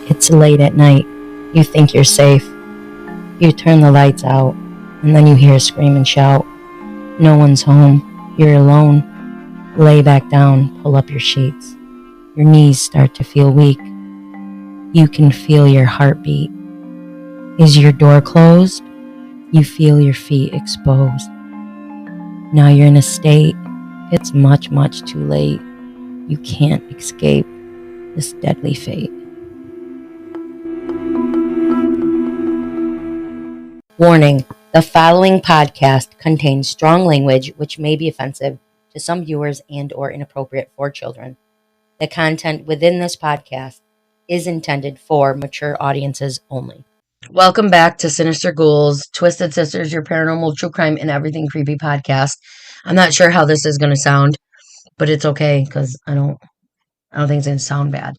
It's late at night. You think you're safe. You turn the lights out, and then you hear a scream and shout. No one's home. You're alone. Lay back down, pull up your sheets. Your knees start to feel weak. You can feel your heartbeat. Is your door closed? You feel your feet exposed. Now you're in a state. It's much, much too late. You can't escape this deadly fate. Warning, the following podcast contains strong language which may be offensive to some viewers and or inappropriate for children. The content within this podcast is intended for mature audiences only. Welcome back to Sinister Ghouls, Twisted Sisters, your paranormal, true crime, and everything creepy podcast. I'm not sure how this is going to sound, but it's okay because I don't think it's going to sound bad.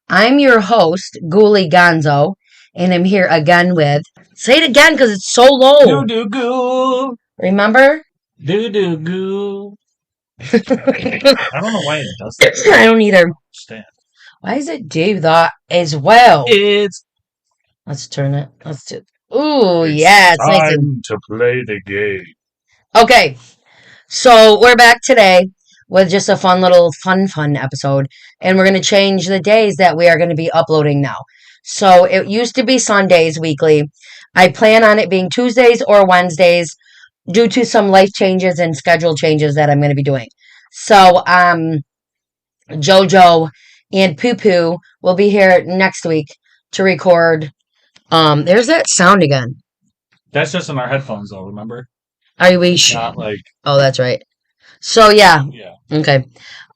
I'm your host, Ghouli Gonzo, and I'm here again with... Say it again because it's so low. Dudu Ghoul. Remember? Dudu Ghoul. I don't know why it does that. I don't either. Stand. Why does it do that as well? It's... Let's turn it. Let's do... Ooh, It's yeah. It's time nice and... to play the game. Okay. So, we're back today with just a fun little fun episode. And we're going to change the days that we are going to be uploading now. So, it used to be Sundays weekly. I plan on it being Tuesdays or Wednesdays due to some life changes and schedule changes that I'm going to be doing. So, Jojo and Poo Poo will be here next week to record. There's that sound again. That's just in our headphones, though, remember? Are we Not like... Oh, that's right. So, yeah. Yeah. Okay.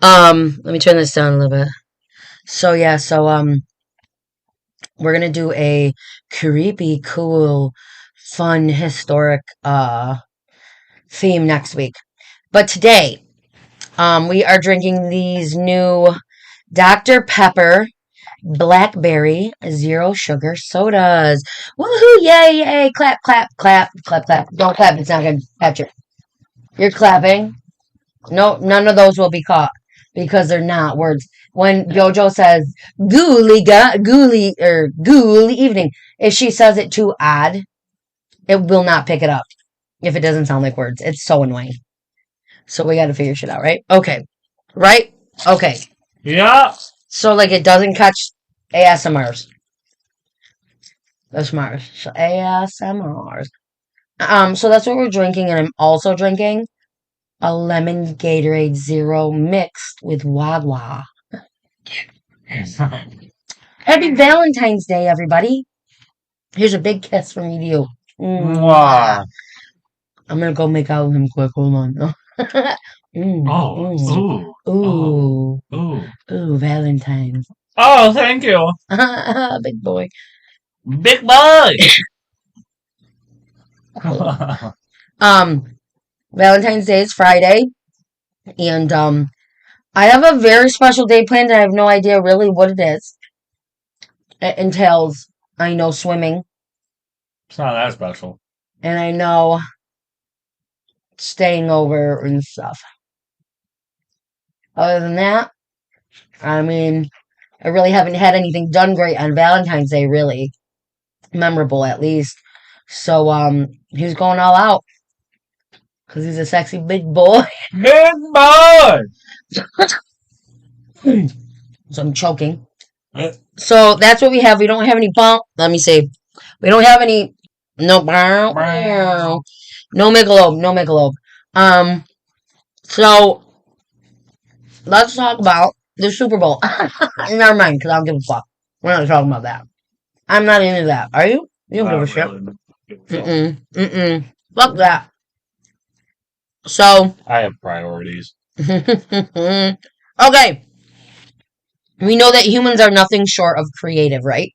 Let me turn this down a little bit. So, yeah. So, we're going to do a creepy, cool, fun, historic, theme next week. But today, we are drinking these new Dr. Pepper Blackberry Zero Sugar sodas. Woohoo! Yay! Yay! Clap! Clap! Clap! Clap! Clap! Don't clap. It's not gonna catch it. You're clapping. No, none of those will be caught because they're not words. When Jojo says "ghouly evening," if she says it too odd, it will not pick it up. If it doesn't sound like words, it's so annoying. So we got to figure shit out, right? Okay, right? Okay. Yeah. So like it doesn't catch ASMRs. That's Mars. So ASMRs. So that's what we're drinking, and I'm also drinking a lemon Gatorade Zero mixed with Wawa. Happy Valentine's Day, everybody. Here's a big kiss from me to you. Wow. I'm gonna go make out with him quick. Hold on. Ooh, Valentine's. Oh, thank you. Big boy. Big boy. Valentine's Day is Friday, and I have a very special day planned, and I have no idea really what it is. It entails, I know, swimming. It's not that special. And I know staying over and stuff. Other than that, I mean, I really haven't had anything done great on Valentine's Day, really. Memorable, at least. So, he's going all out. Because he's a sexy big boy. Big boy! So I'm choking. So that's what we have. We don't have any bump. Let me see. We don't have any... No Michelob. No Michelob. So let's talk about the Super Bowl. Never mind, because I don't give a fuck. We're not talking about that. I'm not into that. Are you? You don't give a shit. Fuck that. So I have priorities. Okay. We know that humans are nothing short of creative, right?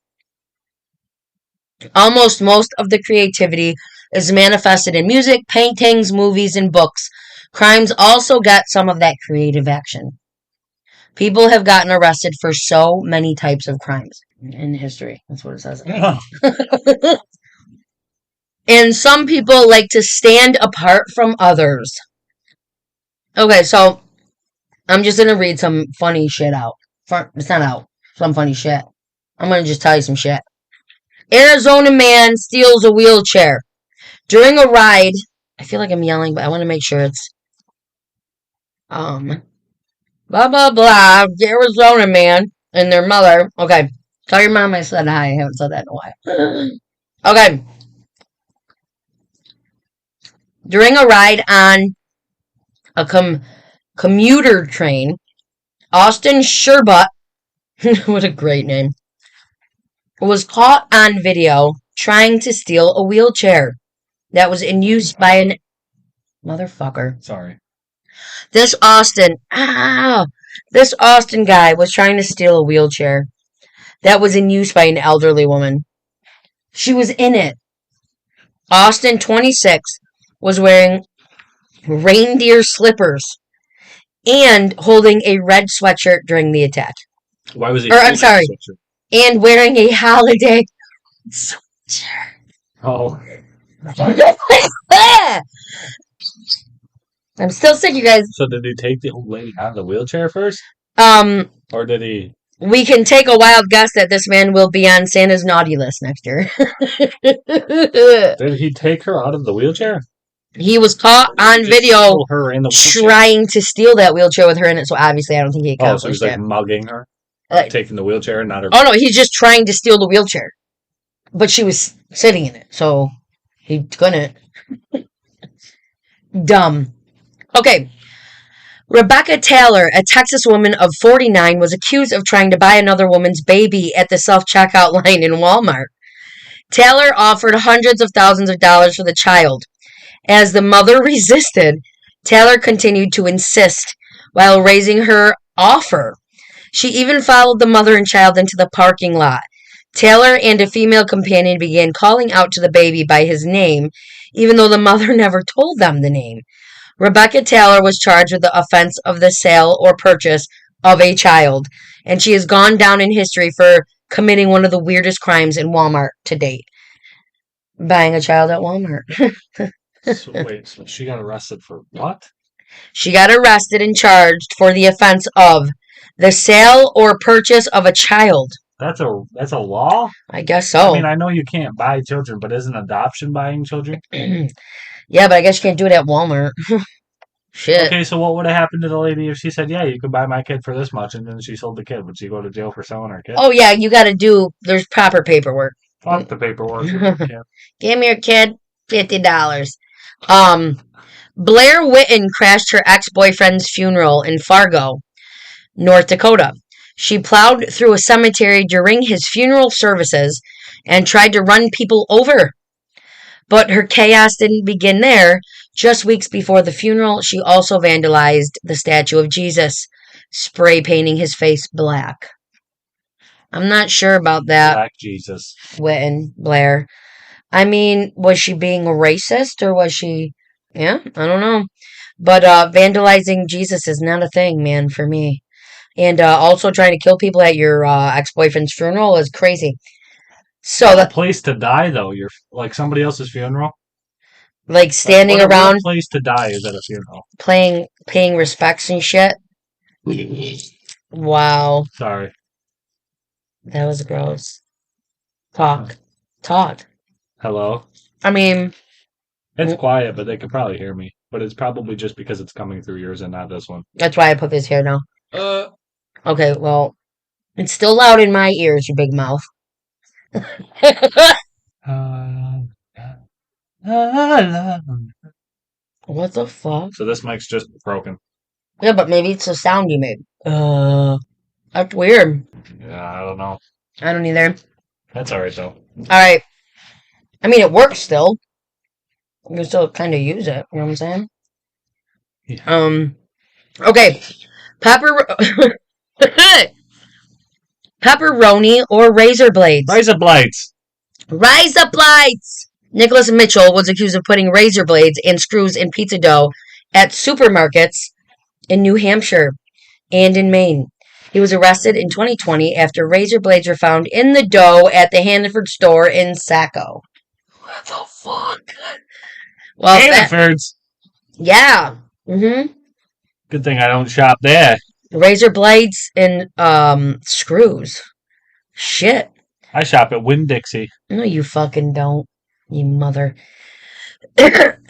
Almost most of the creativity is manifested in music, paintings, movies, and books. Crimes also get some of that creative action. People have gotten arrested for so many types of crimes in history. That's what it says. Yeah. And some people like to stand apart from others. Okay, so I'm just going to read some funny shit out. It's not out. Some funny shit. I'm going to just tell you some shit. Arizona man steals a wheelchair. During a ride, I feel like I'm yelling, but I want to make sure it's, blah, blah, blah, Arizona man and their mother. Okay. Tell your mom I said hi. I haven't said that in a while. Okay. During a ride on a commuter train, Austin Sherbut, what a great name, was caught on video trying to steal a wheelchair that was in use by an motherfucker. Sorry. This Austin guy was trying to steal a wheelchair that was in use by an elderly woman. She was in it. Austin, 26, was wearing reindeer slippers and holding a red sweatshirt during the attack. Why was he? I'm sorry. And wearing a holiday sweatshirt. Oh. I'm still sick, you guys. So did he take the old lady out of the wheelchair first? Or did he? We can take a wild guess that this man will be on Santa's naughty list next year. Did he take her out of the wheelchair? He was caught on video her in the trying to steal that wheelchair with her in it, so obviously I don't think he accomplished so he's like mugging her? Taking the wheelchair and not her... Oh no, he's just trying to steal the wheelchair. But she was sitting in it, so he couldn't. Dumb. Okay. Rebecca Taylor, a Texas woman of 49, was accused of trying to buy another woman's baby at the self-checkout line in Walmart. Taylor offered hundreds of thousands of dollars for the child. As the mother resisted, Taylor continued to insist while raising her offer. She even followed the mother and child into the parking lot. Taylor and a female companion began calling out to the baby by his name, even though the mother never told them the name. Rebecca Taylor was charged with the offense of the sale or purchase of a child, and she has gone down in history for committing one of the weirdest crimes in Walmart to date. Buying a child at Walmart. So she got arrested for what? She got arrested and charged for the offense of the sale or purchase of a child. That's a law? I guess so. I mean, I know you can't buy children, but isn't adoption buying children? Yeah, but I guess you can't do it at Walmart. Shit. Okay, so what would have happened to the lady if she said, yeah, you could buy my kid for this much, and then she sold the kid? Would she go to jail for selling her kid? Oh, yeah, you gotta there's proper paperwork. Fuck the paperwork. Give me your kid $50. Blair Whitten crashed her ex-boyfriend's funeral in Fargo, North Dakota. She plowed through a cemetery during his funeral services and tried to run people over. But her chaos didn't begin there. Just weeks before the funeral, she also vandalized the statue of Jesus, spray painting his face black. I'm not sure about that. Black Jesus. Whitten, Blair. I mean, was she being racist or was she... Yeah, I don't know. But vandalizing Jesus is not a thing, man, for me. And also trying to kill people at your ex-boyfriend's funeral is crazy. So the place to die, though. You're like somebody else's funeral. Like standing around. What place to die is at a funeral. Paying respects and shit. Wow. Sorry. That was gross. Talk. Hello. I mean, it's quiet, but they could probably hear me. But it's probably just because it's coming through yours and not this one. That's why I put this here now. Okay, well, it's still loud in my ears, you big mouth. What the fuck? So this mic's just broken. Yeah, but maybe it's the sound you made. That's weird. Yeah, I don't know. I don't either. That's alright, though. Alright. I mean, it works still. You can still kind of use it. You know what I'm saying? Yeah. Okay. Pepperoni or razor blades? Razor blades. Razor blades! Nicholas Mitchell was accused of putting razor blades and screws in pizza dough at supermarkets in New Hampshire and in Maine. He was arrested in 2020 after razor blades were found in the dough at the Hannaford store in Saco. What the fuck? Well, Hannaford's? Yeah. Mm-hmm. Good thing I don't shop there. Razor blades and screws. Shit. I shop at Winn-Dixie. No, you fucking don't. You mother.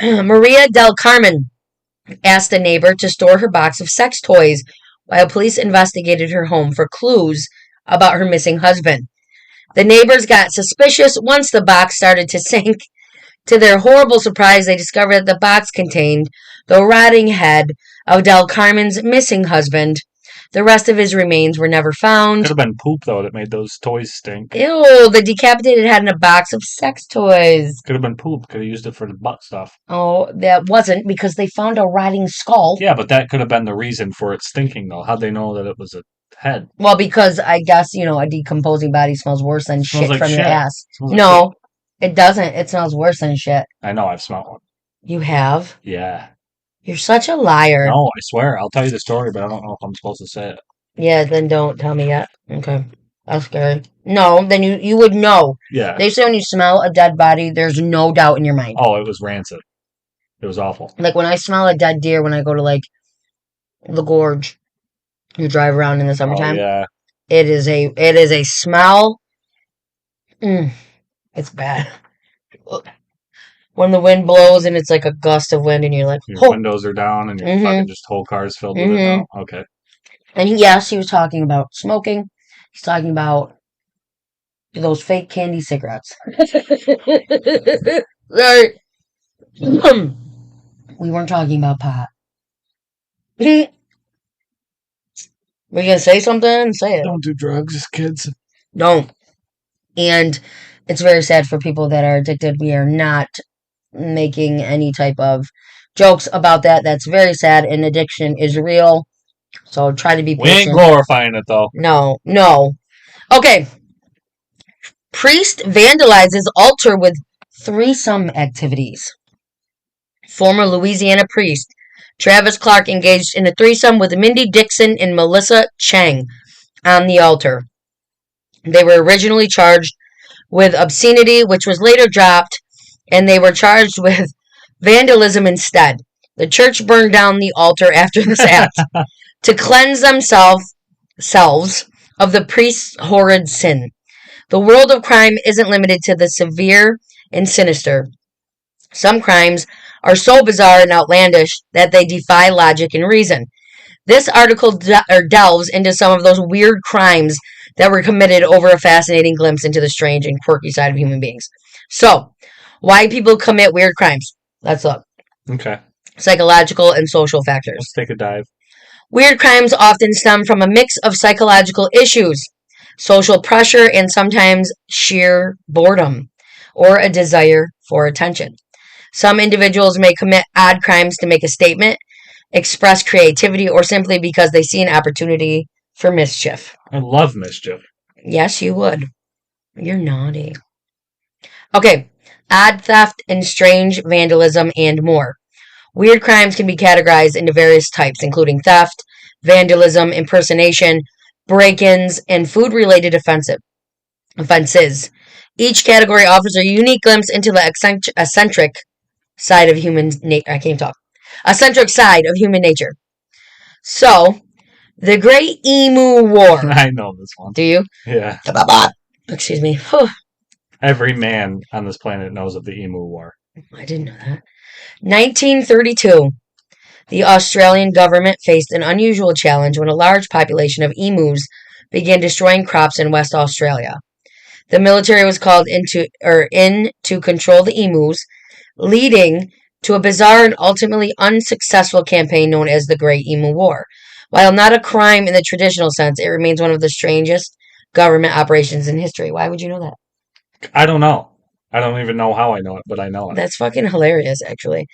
Maria del Carmen asked a neighbor to store her box of sex toys while police investigated her home for clues about her missing husband. The neighbors got suspicious once the box started to sink. To their horrible surprise, they discovered that the box contained the rotting head of Del Carmen's missing husband. The rest of his remains were never found. Could have been poop, though, that made those toys stink. Ew, the decapitated head in a box of sex toys. Could have been poop. Could have used it for the butt stuff. Oh, that wasn't, because they found a rotting skull. Yeah, but that could have been the reason for it stinking, though. How'd they know that it was a head? Well, because I guess, a decomposing body smells worse than shit like from shit. your ass. Smells like No, it doesn't. It smells worse than shit. I know, I've smelled one. You have? Yeah. You're such a liar. No, I swear. I'll tell you the story, but I don't know if I'm supposed to say it. Yeah, then don't tell me yet. Okay. That's scary. No, then you would know. Yeah. They say when you smell a dead body, there's no doubt in your mind. Oh, it was rancid. It was awful. Like when I smell a dead deer when I go to like the gorge, you drive around in the summertime. Oh, yeah. It is a smell. It's bad. When the wind blows and it's like a gust of wind and you're like, your windows are down and your fucking just whole car's filled with it now. Okay. And yes, he was talking about smoking. He's talking about those fake candy cigarettes. Right. We weren't talking about pot. Were you gonna say something? Say it. Don't do drugs, kids. Don't. And it's very sad for people that are addicted. We are not making any type of jokes about that. That's very sad, and addiction is real. So try to be patient. We ain't glorifying it, though. No. Okay. Priest vandalizes altar with threesome activities. Former Louisiana priest Travis Clark engaged in a threesome with Mindy Dixon and Melissa Chang on the altar. They were originally charged with obscenity, which was later dropped, and they were charged with vandalism instead. The church burned down the altar after this act to cleanse themselves of the priest's horrid sin. The world of crime isn't limited to the severe and sinister. Some crimes are so bizarre and outlandish that they defy logic and reason. This article delves into some of those weird crimes that were committed over a fascinating glimpse into the strange and quirky side of human beings. So, why people commit weird crimes? Let's look. Okay. Psychological and social factors. Let's take a dive. Weird crimes often stem from a mix of psychological issues, social pressure, and sometimes sheer boredom, or a desire for attention. Some individuals may commit odd crimes to make a statement, express creativity, or simply because they see an opportunity for mischief. I love mischief. Yes, you would. You're naughty. Okay. Odd theft and strange vandalism and more. Weird crimes can be categorized into various types, including theft, vandalism, impersonation, break-ins, and food-related offenses. Each category offers a unique glimpse into the eccentric side of human nature. Eccentric side of human nature. So, the Great Emu War. I know this one. Do you? Yeah. Excuse me. Every man on this planet knows of the Emu War. I didn't know that. 1932. The Australian government faced an unusual challenge when a large population of emus began destroying crops in West Australia. The military was called in to control the emus, leading to a bizarre and ultimately unsuccessful campaign known as the Great Emu War. While not a crime in the traditional sense, it remains one of the strangest government operations in history. Why would you know that? I don't know. I don't even know how I know it, but I know it. That's fucking hilarious, actually.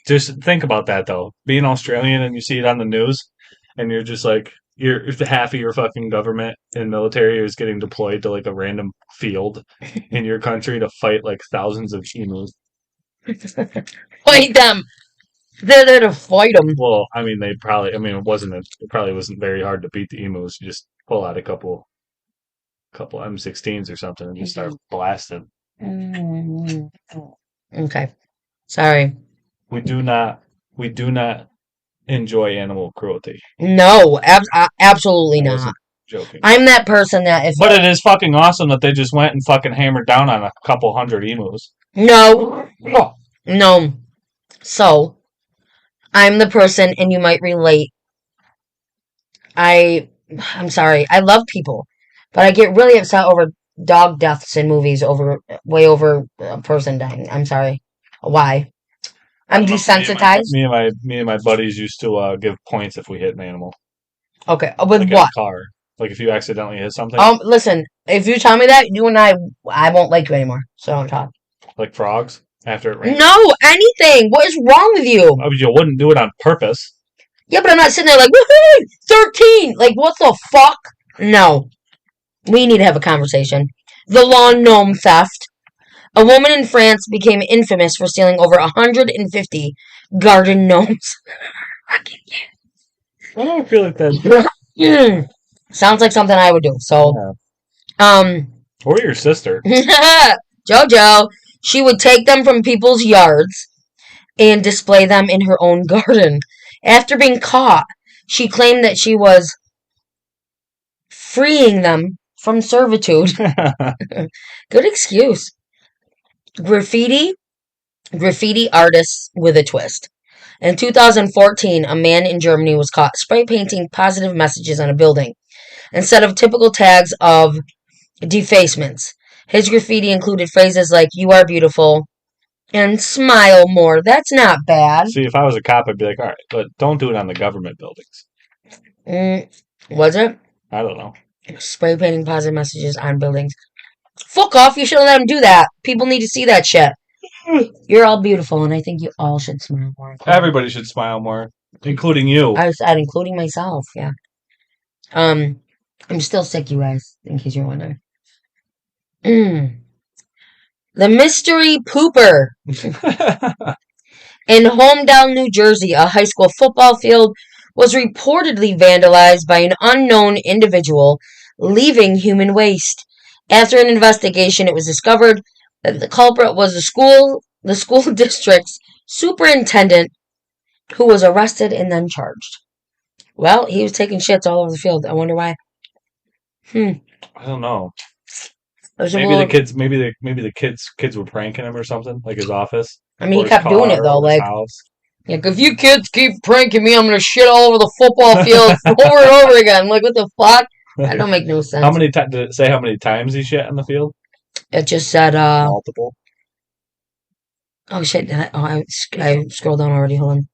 Just think about that, though. Being Australian and you see it on the news, and you're just like, half of your fucking government and military is getting deployed to like a random field in your country to fight like thousands of emus. Fight them! They're there to fight them. Well, I mean, it probably wasn't very hard to beat the emus. You just pull out a couple M16s or something and just start blasting. Okay. Sorry. We do not enjoy animal cruelty. No, absolutely not. joking. I'm that person that if... But it is fucking awesome that they just went and fucking hammered down on a couple hundred emus. No. No. So, I'm the person, and you might relate. I'm sorry. I love people, but I get really upset over dog deaths in movies way over a person dying. I'm sorry. Why? I'm desensitized. Me and my buddies used to give points if we hit an animal. Okay, with Like what? in a car. Like if you accidentally hit something. Listen. If you tell me that, you and I won't like you anymore. So don't talk. Like frogs after it rains. No, anything. What is wrong with you? I mean, you wouldn't do it on purpose. Yeah, but I'm not sitting there like, woohoo, 13. Like, what the fuck? No. We need to have a conversation. The lawn gnome theft. A woman in France became infamous for stealing over 150 garden gnomes. I don't feel like that. Sounds like something I would do. So, or your sister. Jojo. She would take them from people's yards and display them in her own garden. After being caught, she claimed that she was freeing them from servitude. Good excuse. Graffiti artists with a twist. In 2014, a man in Germany was caught spray painting positive messages on a building instead of typical tags of defacements. His graffiti included phrases like, "You are beautiful," and "smile more." That's not bad. See, if I was a cop, I'd be like, all right, but don't do it on the government buildings. Was it? I don't know. Spray painting positive messages on buildings. Fuck off, you shouldn't let him do that. People need to see that shit. You're all beautiful, and I think you all should smile more. Everybody should smile more, including you. I said, including myself, yeah. I'm still sick, you guys, in case you're wondering. The mystery pooper. In Holmdel, New Jersey, a high school football field was reportedly vandalized by an unknown individual leaving human waste. After an investigation, it was discovered that the culprit was the school district's superintendent, who was arrested and then charged. Well, he was taking shits all over the field. I wonder why. I don't know. Maybe the kids were pranking him or something, like his office. I mean, he kept doing it though, like if you kids keep pranking me, I'm gonna shit all over the football field over and over again. I'm like, what the fuck? That don't make no sense. How many times did it say? How many times he shit in the field? It just said multiple. Oh shit! I scrolled down already. Hold on.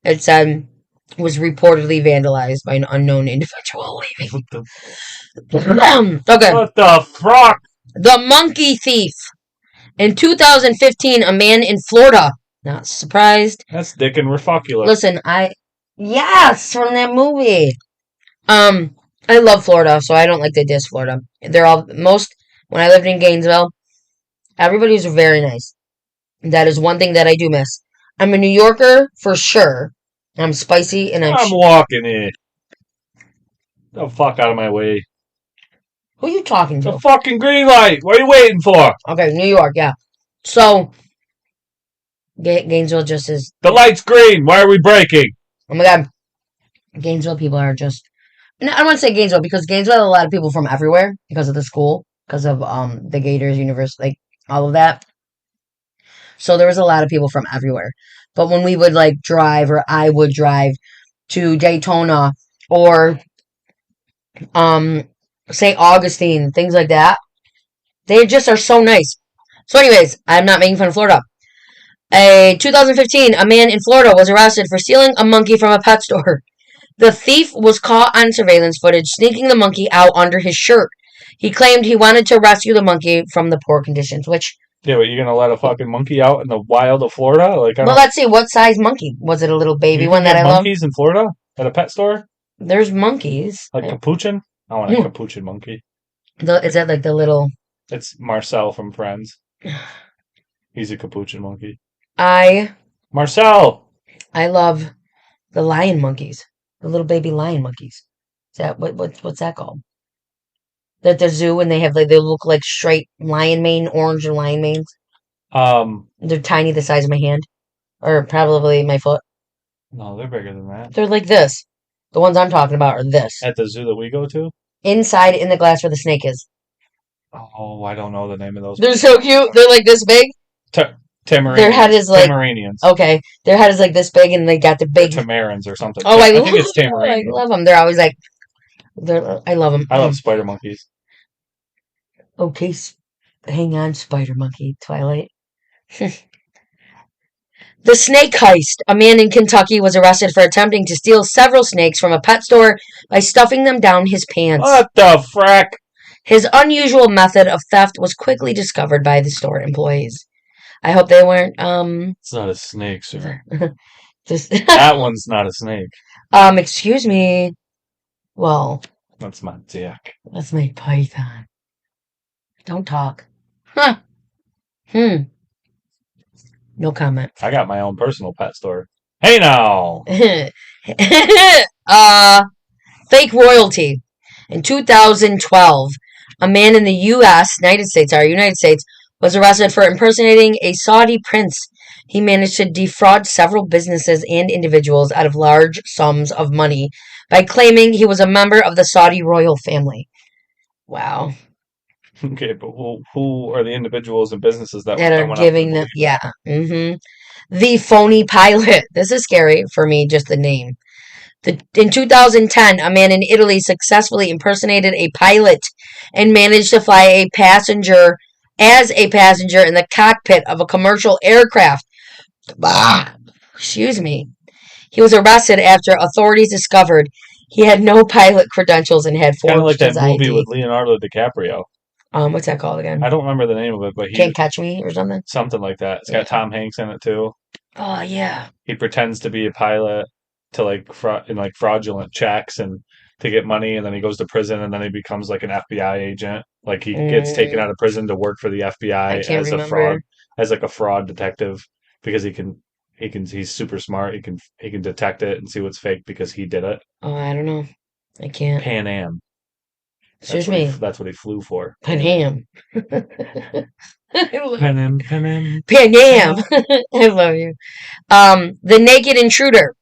It said was reportedly vandalized by an unknown individual leaving. Okay. What the fuck? The monkey thief. In 2015, a man in Florida. Not surprised. That's Dick and Refuculus. Listen, yes, from that movie. I love Florida, so I don't like to diss Florida. When I lived in Gainesville, everybody was very nice. That is one thing that I do miss. I'm a New Yorker for sure. I'm spicy and I'm walking in. The fuck out of my way. Who are you talking to? The fucking green light. What are you waiting for? Okay, New York, yeah. So, Gainesville just is... The light's green. Why are we braking? Oh my god. Gainesville people are just... No, I don't want to say Gainesville, because Gainesville has a lot of people from everywhere because of the school, because of the Gators University, like, all of that. So there was a lot of people from everywhere. But when we would, like, drive, or I would drive to Daytona, or... St. Augustine, things like that. They just are so nice. So anyways, I'm not making fun of Florida. In 2015, a man in Florida was arrested for stealing a monkey from a pet store. The thief was caught on surveillance footage sneaking the monkey out under his shirt. He claimed he wanted to rescue the monkey from the poor conditions, which... Yeah, but you're going to let a fucking monkey out in the wild of Florida? Well, let's see. What size monkey? Was it a little baby one that I love? Monkeys in Florida? At a pet store? There's monkeys. Like capuchin? I want a capuchin monkey. Is that like the little... It's Marcel from Friends. He's a capuchin monkey. Marcel! I love the lion monkeys. The little baby lion monkeys. Is that what's that called? They're at the zoo and they look like straight lion mane, orange and lion manes. They're tiny, the size of my hand. Or probably my foot. No, they're bigger than that. They're like this. The ones I'm talking about are this. At the zoo that we go to? inside in the glass where the snake is. Oh, I don't know the name of those. They're so cute. They're like this big. Their head is like Tamarinians. Okay. Their head is like this big, and they got the big Tamarins or something. Oh, I think it's Tamarinians. I love them. They're always like, I love them. I love spider monkeys. Okay, hang on, spider monkey, Twilight. The snake heist. A man in Kentucky was arrested for attempting to steal several snakes from a pet store by stuffing them down his pants. What the frack? His unusual method of theft was quickly discovered by the store employees. I hope they weren't, It's not a snake, sir. Just That one's not a snake. Excuse me. Well. That's my dick. That's my python. Don't talk. Huh. No comment. I got my own personal pet store. Hey now! Fake royalty. In 2012, a man in the United States, was arrested for impersonating a Saudi prince. He managed to defraud several businesses and individuals out of large sums of money by claiming he was a member of the Saudi royal family. Wow. Okay, but who are the individuals and businesses that are giving them? Yeah. The phony pilot. This is scary for me, just the name. In 2010, a man in Italy successfully impersonated a pilot and managed to fly a passenger in the cockpit of a commercial aircraft. Excuse me. He was arrested after authorities discovered he had no pilot credentials and had forged his ID. Kind of like that movie with Leonardo DiCaprio. What's that called again? I don't remember the name of it, but Can't Catch Me or something? Something like that. It's got Tom Hanks in it too. Oh, yeah. He pretends to be a pilot to fraudulent checks and to get money, and then he goes to prison, and then he becomes like an FBI agent. Like he gets taken out of prison to work for the FBI as a fraud detective because he's super smart. He can detect it and see what's fake because he did it. Oh, I don't know. I can't. Pan Am. Excuse me. That's what he flew for. Pan Am. Pan Am. Pan Am. I love you. The naked intruder.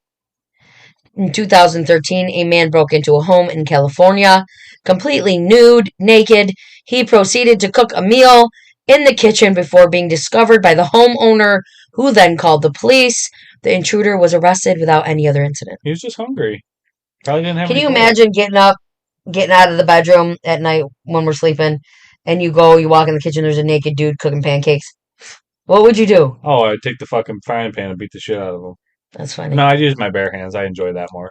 In 2013, a man broke into a home in California, completely nude, naked. He proceeded to cook a meal in the kitchen before being discovered by the homeowner, who then called the police. The intruder was arrested without any other incident. He was just hungry. Probably didn't have. Can you imagine getting out of the bedroom at night when we're sleeping, and you walk in the kitchen, there's a naked dude cooking pancakes? What would you do? Oh, I'd take the fucking frying pan and beat the shit out of him. That's funny. No, I'd use my bare hands. I enjoy that more.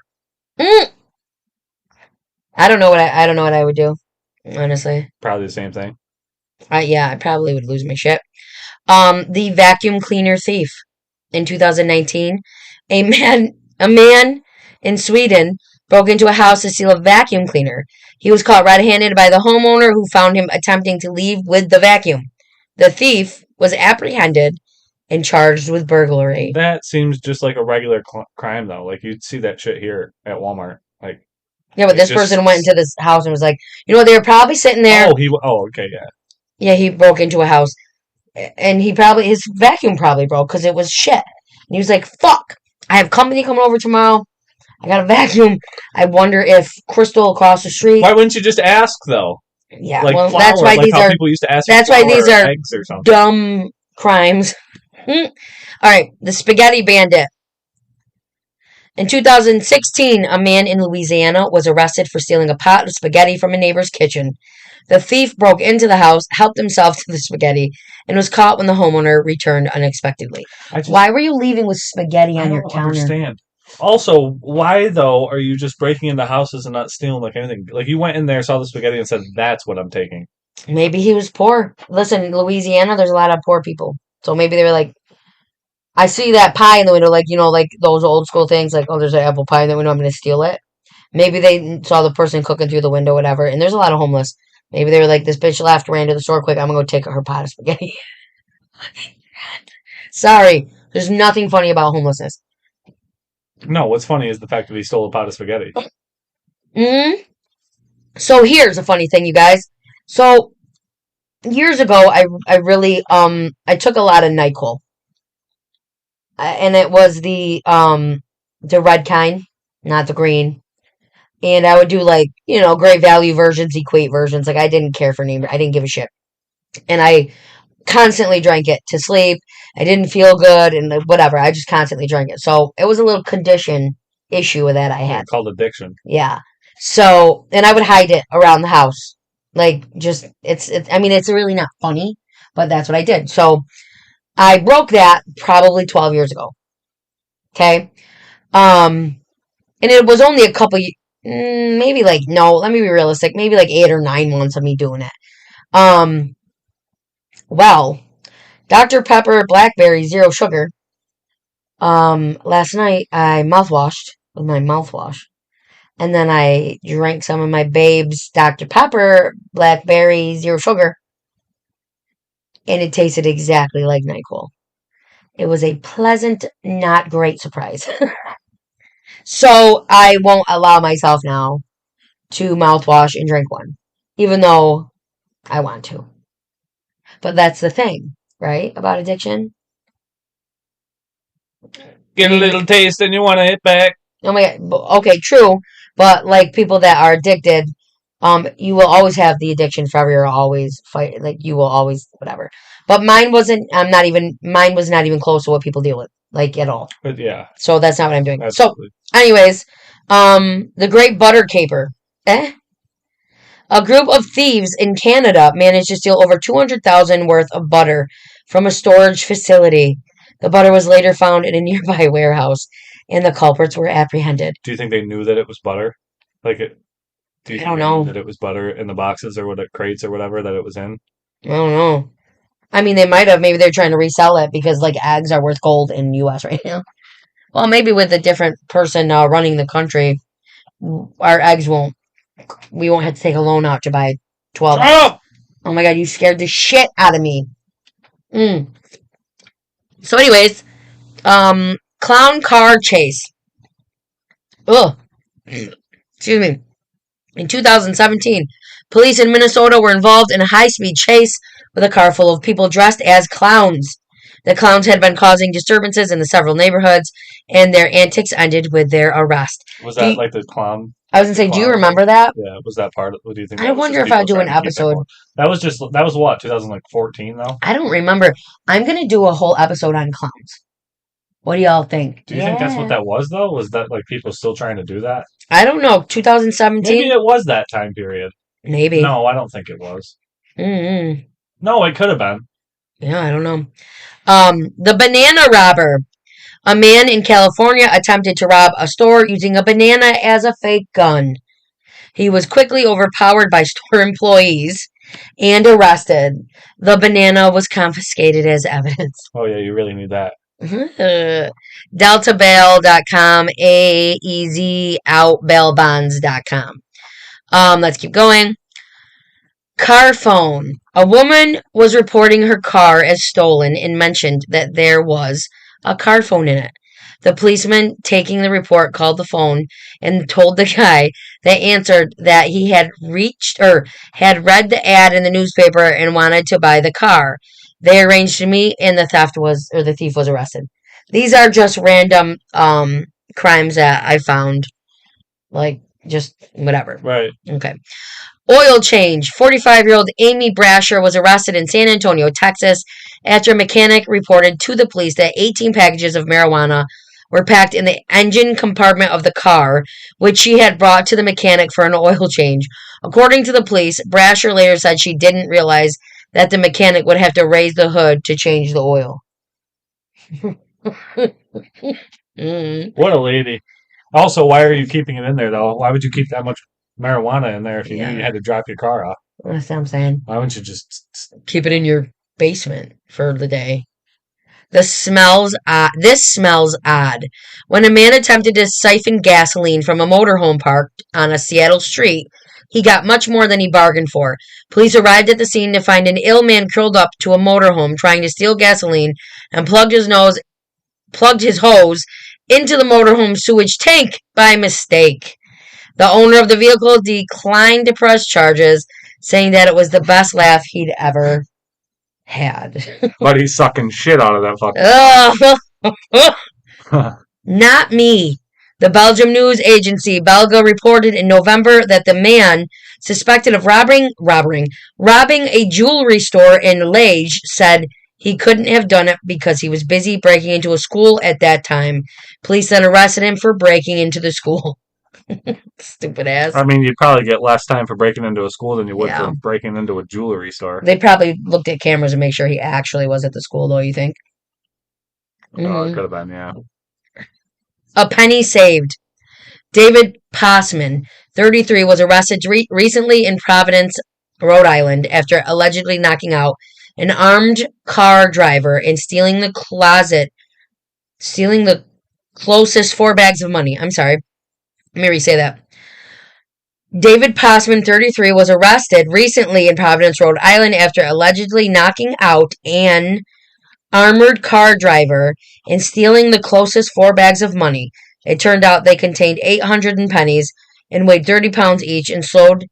I don't know what I would do, honestly. Probably the same thing. I probably would lose my shit. The vacuum cleaner thief. In 2019, a man in Sweden broke into a house to steal a vacuum cleaner. He was caught red-handed by the homeowner, who found him attempting to leave with the vacuum. The thief was apprehended and charged with burglary. That seems just like a regular crime, though. Like, you'd see that shit here at Walmart. Like, yeah, but this person went into this house and was like, you know what, they were probably sitting there. Okay, yeah. Yeah, he broke into a house, and his vacuum probably broke because it was shit. And he was like, fuck, I have company coming over tomorrow. I got a vacuum. I wonder if Crystal across the street. Why wouldn't you just ask, though? Yeah, like well, flour, that's why these are. People used to ask. That's why these are eggs or something. Dumb crimes. All right, the spaghetti bandit. In 2016, a man in Louisiana was arrested for stealing a pot of spaghetti from a neighbor's kitchen. The thief broke into the house, helped himself to the spaghetti, and was caught when the homeowner returned unexpectedly. Why were you leaving with spaghetti on your counter? I don't understand. Also, why, though, are you just breaking into houses and not stealing like anything? Like, you went in there, saw the spaghetti, and said, that's what I'm taking. Maybe he was poor. Listen, in Louisiana, there's a lot of poor people. So maybe they were like, I see that pie in the window, like, you know, like those old school things, like, oh, there's an apple pie in the window, I'm going to steal it. Maybe they saw the person cooking through the window, whatever, and there's a lot of homeless. Maybe they were like, this bitch left, ran to the store quick, I'm going to go take her pot of spaghetti. Sorry, there's nothing funny about homelessness. No, what's funny is the fact that he stole a pot of spaghetti. So here's a funny thing, you guys. So years ago, I really I took a lot of NyQuil, and it was the red kind, not the green. And I would do like, great value versions, equate versions. Like I didn't care for name. I didn't give a shit. And I constantly drank it to sleep. I didn't feel good and whatever. I just constantly drank it. So it was a little condition issue with that I had. Called addiction. Yeah. So, and I would hide it around the house. Like, just, it's really not funny, but that's what I did. So, I broke that probably 12 years ago. Okay? And it was only a couple, maybe like, no, let me be realistic, maybe like 8 or 9 months of me doing it. Well, Dr. Pepper Blackberry Zero Sugar. Last night I mouthwashed with my mouthwash. And then I drank some of my Babe's Dr. Pepper Blackberry Zero Sugar. And it tasted exactly like NyQuil. It was a pleasant, not great surprise. So I won't allow myself now to mouthwash and drink one. Even though I want to. But that's the thing, right? About addiction. Get a little taste and you want to hit back. Oh my God. Okay, true. But like people that are addicted, you will always have the addiction forever. You're always fight. Like you will always whatever. But mine wasn't. Mine was not even close to what people deal with, like at all. But yeah. So that's not what I'm doing. Absolutely. So, anyways, the Great Butter Caper. A group of thieves in Canada managed to steal over 200,000 worth of butter from a storage facility. The butter was later found in a nearby warehouse, and the culprits were apprehended. Do you think they knew that it was butter? Like it? Do you I think don't they know. knew that it was butter in the boxes or what crates or whatever that it was in? I don't know. I mean, they might have. Maybe they're trying to resell it because, like, eggs are worth gold in the U.S. right now. Well, maybe with a different person running the country, our eggs won't. We won't have to take a loan out to buy 12. Oh my God, you scared the shit out of me. So, anyways, clown car chase. Ugh. Excuse me. In 2017, police in Minnesota were involved in a high-speed chase with a car full of people dressed as clowns. The clowns had been causing disturbances in the several neighborhoods, and their antics ended with their arrest. Was that like the clown? I was going to say, do you remember that? Yeah, was that part of what do you think? I wonder if I'll do an episode. That was what, 2014 though? I don't remember. I'm going to do a whole episode on clowns. What do y'all think? Do you think that's what that was though? Was that like people still trying to do that? I don't know. 2017? Maybe it was that time period. Maybe. No, I don't think it was. Mm-hmm. No, it could have been. Yeah, I don't know. The banana robber. A man in California attempted to rob a store using a banana as a fake gun. He was quickly overpowered by store employees and arrested. The banana was confiscated as evidence. Oh yeah, you really need that. DeltaBail.com, AEZOutBailBonds.com. Let's keep going. Car phone. A woman was reporting her car as stolen and mentioned that there was a car phone in it. The policeman taking the report called the phone and told the guy that answered that he had read the ad in the newspaper and wanted to buy the car. They arranged to meet and the thief was arrested. These are just random crimes that I found. Like just whatever. Right. Okay. Oil change. 45-year-old Amy Brasher was arrested in San Antonio, Texas, after a mechanic reported to the police that 18 packages of marijuana were packed in the engine compartment of the car, which she had brought to the mechanic for an oil change. According to the police, Brasher later said she didn't realize that the mechanic would have to raise the hood to change the oil. What a lady. Also, why are you keeping it in there, though? Why would you keep that much marijuana in there if you knew you had to drop your car off? That's what I'm saying. Why wouldn't you just keep it in your basement for the day? This smells odd. When a man attempted to siphon gasoline from a motorhome parked on a Seattle street, he got much more than he bargained for. Police arrived at the scene to find an ill man curled up to a motorhome trying to steal gasoline and plugged his hose into the motorhome sewage tank by mistake. The owner of the vehicle declined to press charges, saying that it was the best laugh he'd ever had. But he's sucking shit out of that fucking Not me. The Belgium news agency Belga reported in November that the man suspected of robbing a jewelry store in Liège said he couldn't have done it because he was busy breaking into a school at that time. Police then arrested him for breaking into the school. Stupid ass. I mean, you'd probably get less time for breaking into a school than you would Yeah. for breaking into a jewelry store. They probably looked at cameras and make sure he actually was at the school, though, you think? Oh, it could have been, yeah. A penny saved. David Passman, 33, was arrested recently in Providence, Rhode Island, after allegedly knocking out an armed car driver and stealing the closest 4 bags of money. I'm sorry. Let me re-say that. David Passman, 33, was arrested recently in Providence, Rhode Island, after allegedly knocking out an armored car driver and stealing the closest 4 bags of money. It turned out they contained 800 in pennies and weighed 30 pounds each and slowed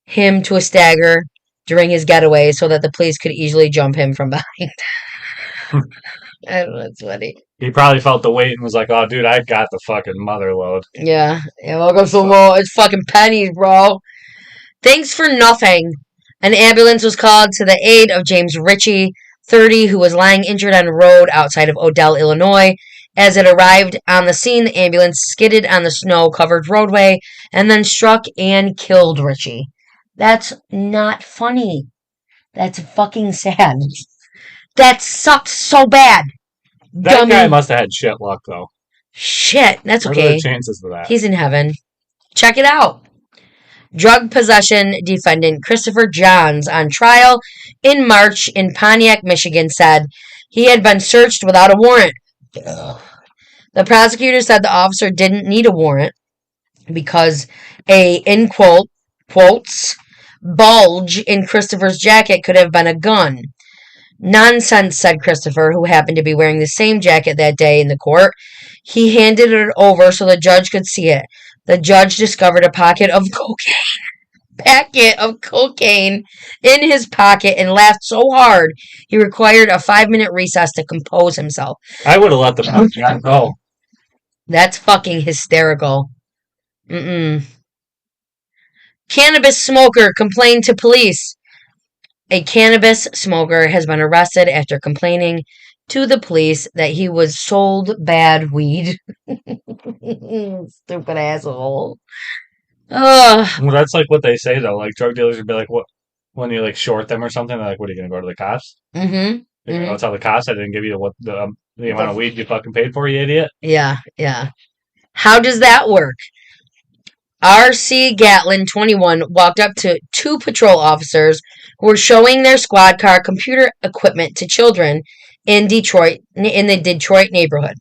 him to a stagger during his getaway so that the police could easily jump him from behind. I don't know, it's funny. He probably felt the weight and was like, oh, dude, I got the fucking mother load. Yeah, welcome so more. It's fucking pennies, bro. Thanks for nothing. An ambulance was called to the aid of James Ritchie, 30, who was lying injured on a road outside of Odell, Illinois. As it arrived on the scene, the ambulance skidded on the snow-covered roadway and then struck and killed Ritchie. That's not funny. That's fucking sad. That sucks so bad. That Dummy. guy must have had shit luck, though. Shit, that's What okay. are the chances of that? He's in heaven. Check it out. Drug possession defendant Christopher Johns, on trial in March in Pontiac, Michigan, said he had been searched without a warrant. The prosecutor said the officer didn't need a warrant because a, in quotes, bulge in Christopher's jacket could have been a gun. Nonsense, said Christopher, who happened to be wearing the same jacket that day in the court. He handed it over so the judge could see it. The judge discovered a packet of cocaine in his pocket and laughed so hard he required a 5-minute recess to compose himself. I would have let the guy go. That's fucking hysterical. Cannabis smoker complained to police. A cannabis smoker has been arrested after complaining to the police that he was sold bad weed. Stupid asshole. Well, that's like what they say, though. Like, drug dealers would be like, what, when you, like, short them or something, they're like, what, are you going to go to the cops? Mm-hmm. You're going to tell the cops I didn't give you the amount of weed you fucking paid for, you idiot? Yeah. How does that work? R.C. Gatlin, 21, walked up to 2 patrol officers who were showing their squad car computer equipment to children in the Detroit neighborhood.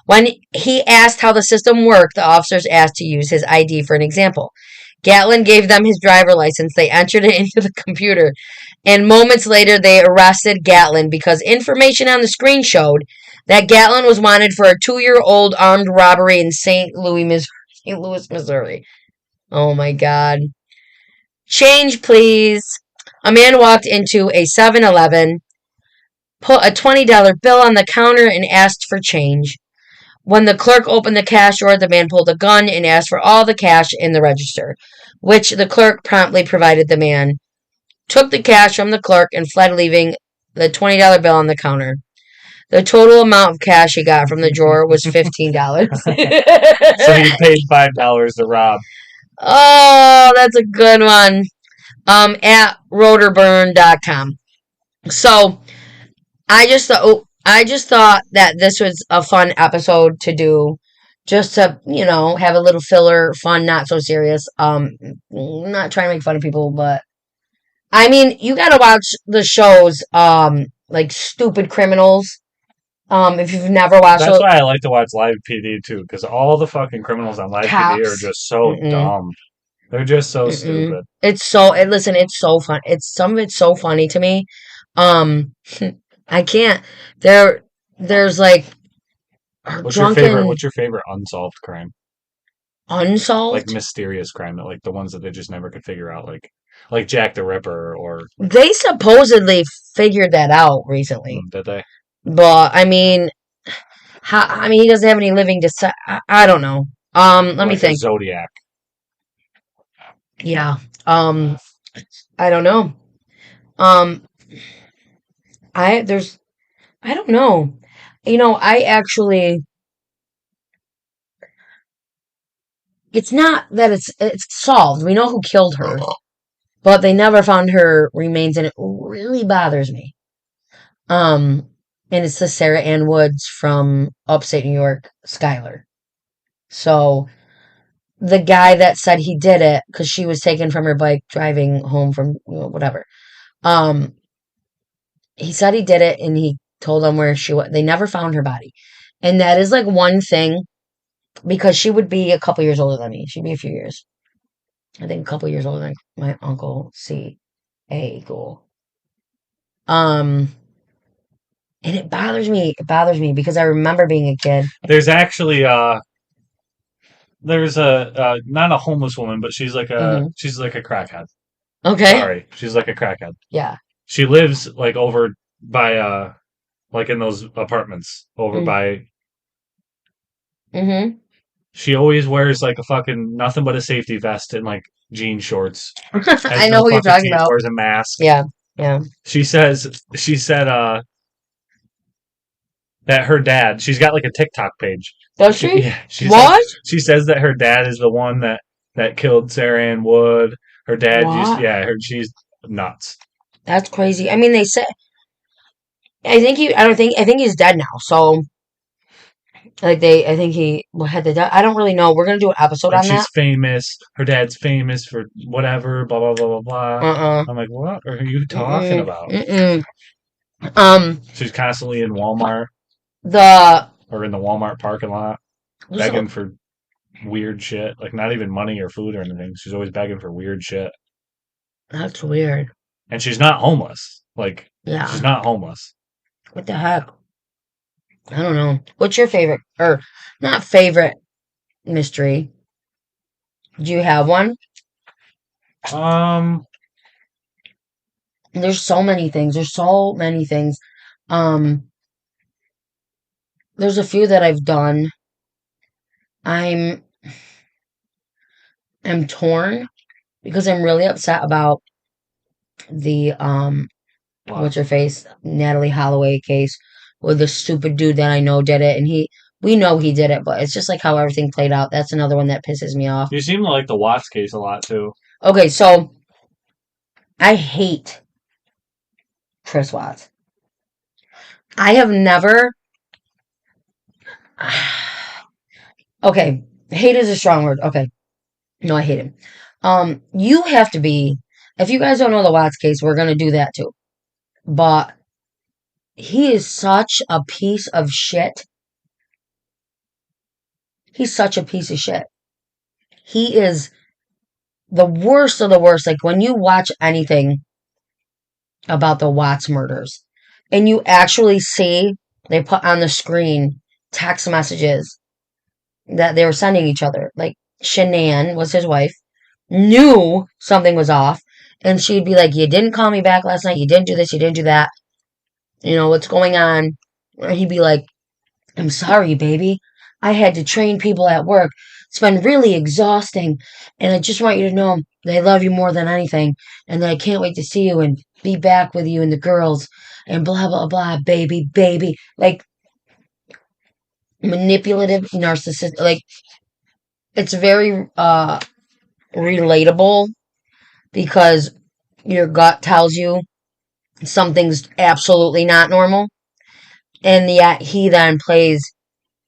When he asked how the system worked, the officers asked to use his ID for an example. Gatlin gave them his driver license. They entered it into the computer, and moments later they arrested Gatlin because information on the screen showed that Gatlin was wanted for a 2-year-old armed robbery in St. Louis, Missouri. Oh my God. Change, please. A man walked into a 7-Eleven, put a $20 bill on the counter, and asked for change. When the clerk opened the cash drawer, the man pulled a gun and asked for all the cash in the register, which the clerk promptly provided the man, took the cash from the clerk, and fled, leaving the $20 bill on the counter. The total amount of cash he got from the drawer was $15. So he paid $5 to rob. Oh, that's a good one. At rotorburn.com. So, I just thought that this was a fun episode to do, just to, have a little filler, fun, not so serious. Not trying to make fun of people, but I mean, you gotta watch the shows, like Stupid Criminals. If you've never watched That's why I like to watch Live PD too, because all the fucking criminals on Live PD are just so dumb. They're just so stupid. It's so fun. Some of it's so funny to me. I can't. There's like What's your favorite unsolved crime? Unsolved? Like mysterious crime, like the ones that they just never could figure out, like Jack the Ripper or. They supposedly figured that out recently. Did they? But I mean, he doesn't have any living I don't know. Let me like a think. zodiac. Yeah. I don't know. Um, I there's I don't know. I actually it's not that it's solved. We know who killed her, but they never found her remains, and it really bothers me. Um, and it's the Sarah Ann Woods from upstate New York, Skylar. So the guy that said he did it because she was taken from her bike driving home from whatever. Um, he said he did it, and he told them where she was. They never found her body, and that is like one thing because she would be a couple years older than me. She'd be a few years. I think a couple years older than my uncle C. A. Ghoul. Um, and it bothers me. It bothers me because I remember being a kid. There's actually there's a not a homeless woman, but Hmm. she's like a crackhead. Okay. Sorry, she's like a crackhead. Yeah. She lives like over by like in those apartments over Mm. by. Mm-hmm. She always wears like a fucking nothing but a safety vest and like jean shorts. I Has know no who you're fucking talking teeth. about. Wears a mask. Yeah. Yeah. She said that her dad. She's got like a TikTok page. Does she? She says What? she says that her dad is the one that killed Sarah Ann Wood. Her dad used What? yeah. She's nuts. That's crazy. I mean, they said. I think he's dead now. So, like, I think he had the. I don't really know. We're gonna do an episode Like on that. she's famous. Her dad's famous for whatever. Blah blah blah blah blah. Uh-uh. I'm like, what are you talking Mm-mm. about? Mm-mm. Um, She's constantly in Walmart the or in the Walmart parking lot begging for weird shit. Like not even money or food or anything. She's always begging for weird shit. That's weird. And she's not homeless. Like she's Yeah. not homeless. What the heck? I don't know. What's your favorite, or not favorite mystery? Do you have one? Um, There's so many things. There's so many things. Um, there's a few that I've done. I'm I'm torn because I'm really upset about the what's her face Natalie Holloway case with the stupid dude that I know did it, and we know he did it, but it's just like how everything played out. That's another one that pisses me off. you seem to like the Watts case a lot too. Okay, so I hate Chris Watts. I have never. Okay, hate is a strong word. Okay, no, I hate him. You have to be. If you guys don't know the Watts case, we're gonna do that too. But he is such a piece of shit. He's such a piece of shit. He is the worst of the worst. Like when you watch anything about the Watts murders and you actually see they put on the screen text messages that they were sending each other. Like Shanann was his wife, knew something was off, and she'd be like, "You didn't call me back last night. You didn't do this. You didn't do that. What's going on?" Or he'd be like, "I'm sorry, baby. I had to train people at work. It's been really exhausting. And I just want you to know that I love you more than anything. And that I can't wait to see you and be back with you and the girls. And blah, blah, blah, baby, baby." Like, manipulative, narcissistic. Like, it's very relatable because your gut tells you something's absolutely not normal. And yet he then plays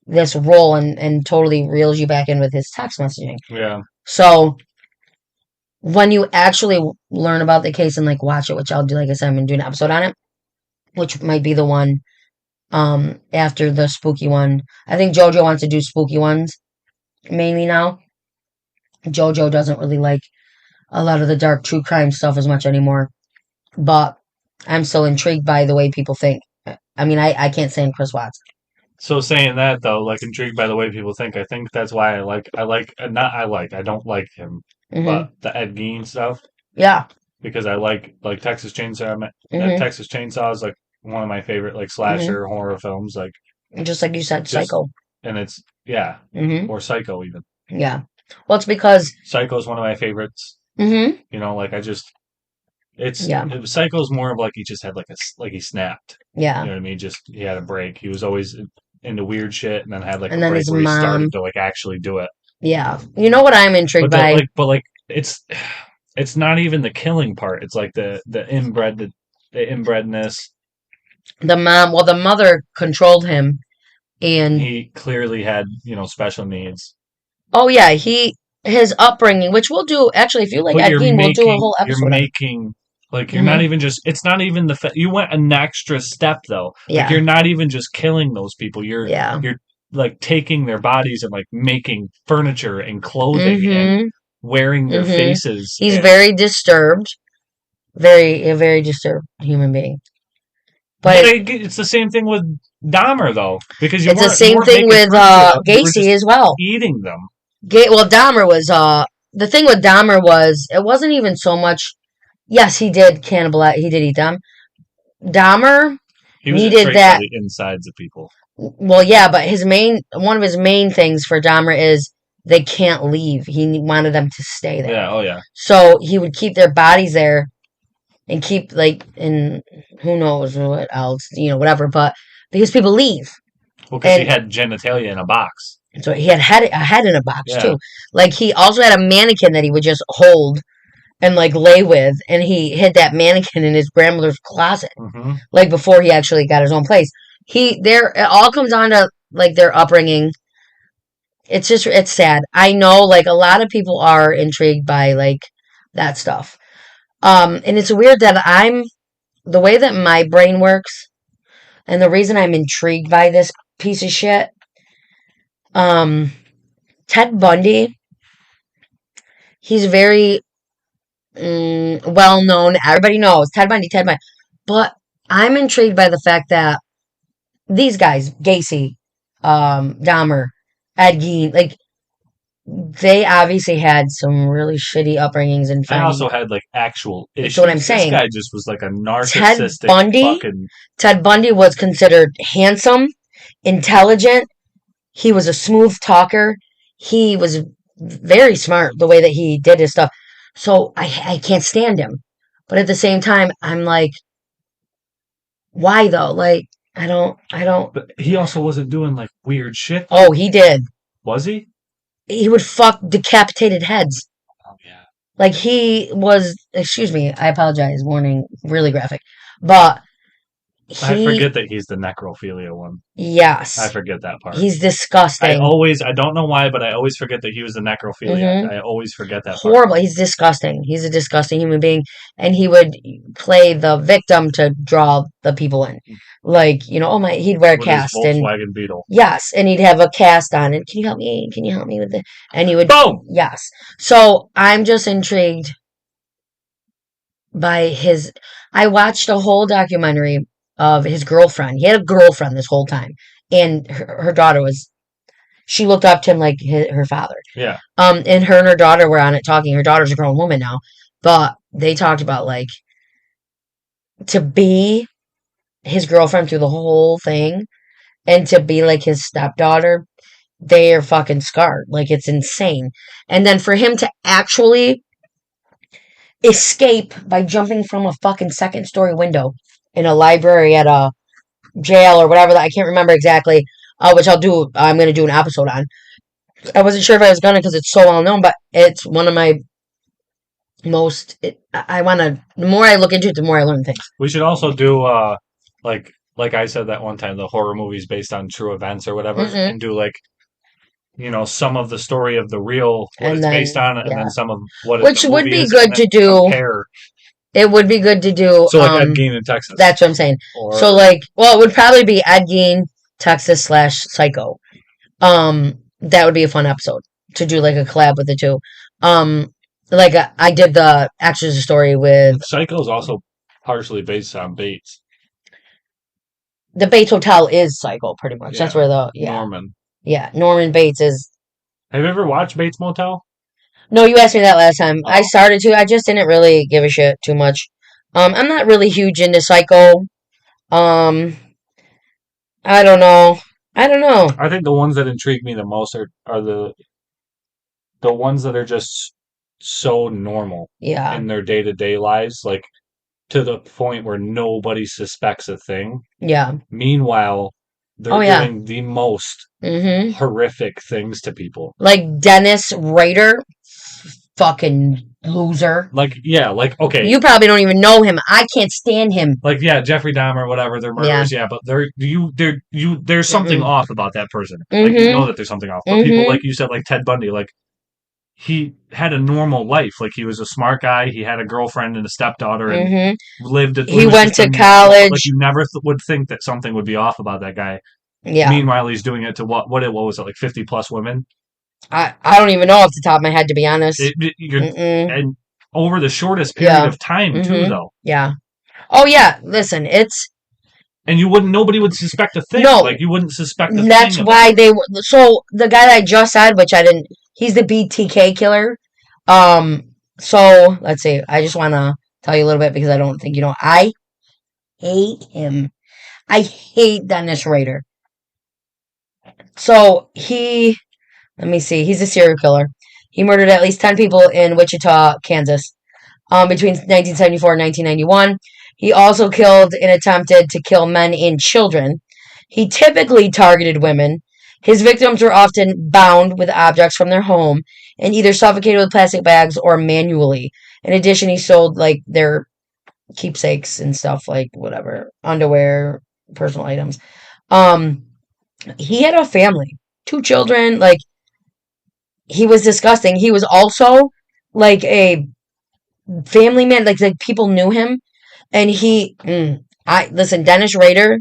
this role and totally reels you back in with his text messaging. Yeah. So when you actually learn about the case and like watch it, which I'll do, like I said, I'm gonna do an episode on it, which might be the one after the spooky one. I think JoJo wants to do spooky ones mainly now. JoJo doesn't really like a lot of the dark true crime stuff as much anymore. But I'm still intrigued by the way people think. I mean, I can't stand Chris Watts. So saying that though, like intrigued by the way people think, I think that's why I don't like him, Hmm. but the Ed Gein stuff Yeah. because I like Texas Chainsaw. Hmm. Texas Chainsaw is like one of my favorite like Hmm. slasher horror films. Like Just like you said, just Psycho. and it's yeah, Hmm. or Psycho even. Yeah. Well, it's because Psycho's one of my favorites. mm-hmm. You know, like Yeah. Psycho's more of like he just had like he snapped. Yeah. You know what I mean? Just he had a break. He was always into weird shit, and then had like And a then break his where he mom. started to like actually do it. Yeah. You know what I'm intrigued by? But like it's not even the killing part. It's like the inbredness. The mom. Well, the mother controlled him, and He clearly had special needs. oh yeah, his upbringing, which we'll do. Actually, if you like But Ed Gein, we'll do a whole you're episode on. making like you're not Mm-hmm. even just. It's not even you went an extra step though. Like Yeah. you're not even just killing those people. Yeah. You're like taking their bodies and like making furniture and clothing and Mm-hmm. wearing their Mm-hmm. faces. He's And very disturbed. A very disturbed human being. but But it's the same thing with Dahmer though, because it's the you same weren't thing making with furniture. You were Gacy just as well. eating them. Well, Dahmer was the thing with Dahmer was it wasn't even so much. Yes, he did cannibalize. He did eat them. Dahmer He was needed intrigued by that. the insides of people. Well, yeah, but one of his main things for Dahmer is they can't leave. He wanted them to stay there. Yeah. Oh yeah. So he would keep their bodies there and keep and who knows what else, whatever. But because people leave, Well, because he and had genitalia in a box. so he had a head in a box Yeah. too. Like he also had a mannequin that he would just hold and like lay with, and he hid that mannequin in his grandmother's closet, Mm-hmm. like before he actually got his own place. It all comes down to like their upbringing. It's sad. I know like a lot of people are intrigued by like that stuff. And it's weird that the way that my brain works, and the reason I'm intrigued by this piece of shit. Ted Bundy, he's very well known. Everybody knows Ted Bundy, Ted Bundy. But I'm intrigued by the fact that these guys, Gacy, Dahmer, Ed Gein, like they obviously had some really shitty upbringings and I also had like actual issues. That's what I'm saying. This guy just was like a narcissistic fucking. Ted Bundy was considered handsome, intelligent. He was a smooth talker. He was very smart the way that he did his stuff. So I can't stand him. But at the same time, I'm like, why though? Like, I don't. But he also wasn't doing like weird shit. Oh, he did. Was he? He would fuck decapitated heads. Oh yeah. Like he was. Excuse me. I apologize. Warning. Really graphic. But I forget that he's the necrophilia one. Yes. I forget that part. He's disgusting. I don't know why, but I always forget that he was the necrophilia. Mm-hmm. I always forget that Horrible. part. He's disgusting. He's a disgusting human being. And he would play the victim to draw the people in. Like, oh my, he'd wear a cast. His Volkswagen Beetle. Yes. And he'd have a cast on. And can you help me? Can you help me with it? And he would. Boom! Yes. So I'm just intrigued by I watched a whole documentary of his girlfriend. He had a girlfriend this whole time. And her daughter she looked up to him like her father. Yeah. And her daughter were on it talking. Her daughter's a grown woman now. But they talked about like to be his girlfriend through the whole thing and to be like his stepdaughter, they are fucking scarred. Like it's insane. And then for him to actually escape by jumping from a fucking second story window in a library at a jail or whatever that I can't remember exactly, which I'm going to do an episode on. I wasn't sure if I was going to because it's so well known, but it's one of my I want to, the more I look into it, the more I learn things. We should also do, like I said that one time, the horror movies based on true events or whatever, and do like, some of the story of the real, what it's based on, and then some of what which would be good to do. Compare. It would be good to do. So like Ed Gein in Texas. That's what I'm saying. So like, it would probably be Ed Gein, Texas /Psycho. That would be a fun episode to do like a collab with the two. Like I did the Exorcist story with. Psycho is also partially based on Bates. The Bates Hotel is Psycho, pretty much. Yeah. That's where Norman. Yeah, Norman Bates is. Have you ever watched Bates Motel? No, you asked me that last time. Oh. I started to. I just didn't really give a shit too much. I'm not really huge into Psycho. I don't know. I think the ones that intrigue me the most are the the ones that are just so normal Yeah. in their day-to-day lives, like to the point where nobody suspects a thing. Yeah. Meanwhile, Oh they're yeah. doing the most Mm-hmm. horrific things to people. Like Dennis Rader, fucking loser. Like, yeah, like, okay, You probably don't even know him. I can't stand him. like, yeah, Jeffrey Dahmer, whatever, they're Yeah. murderers, yeah, but there's something Mm-mm. off about that person. Like, you know Mm-hmm. that there's something off. But people, Mm-hmm. like you said, like Ted Bundy, like, he had a normal life. Like, he was a smart guy. He had a girlfriend and a stepdaughter and Mm-hmm. lived. He Was went just a to normal. Like, college. you never would think that something would be off about that guy. Yeah. Meanwhile, he's doing it to what was it, like 50 plus women? I don't even know off the top of my head, to be honest. You're Mm-mm. and over the shortest period Yeah. of time too, Mm-hmm. though. Yeah. Oh yeah. Listen, it's And nobody would suspect a thing. no. Like, you wouldn't suspect a That's thing why about it. So the guy that I just said, which I didn't. He's the BTK killer. So let's see. I just want to tell you a little bit because I don't think you know. I hate him. I hate Dennis Rader. So let me see. He's a serial killer. He murdered at least 10 people in Wichita, Kansas, between 1974 and 1991. He also killed and attempted to kill men and children. He typically targeted women. His victims were often bound with objects from their home and either suffocated with plastic bags or manually. In addition, he sold like their keepsakes and stuff like whatever, underwear, personal items. Um, he had a family, 2 children. Like he was disgusting. He was also like a family man. Like people knew him, and I listen. Dennis Rader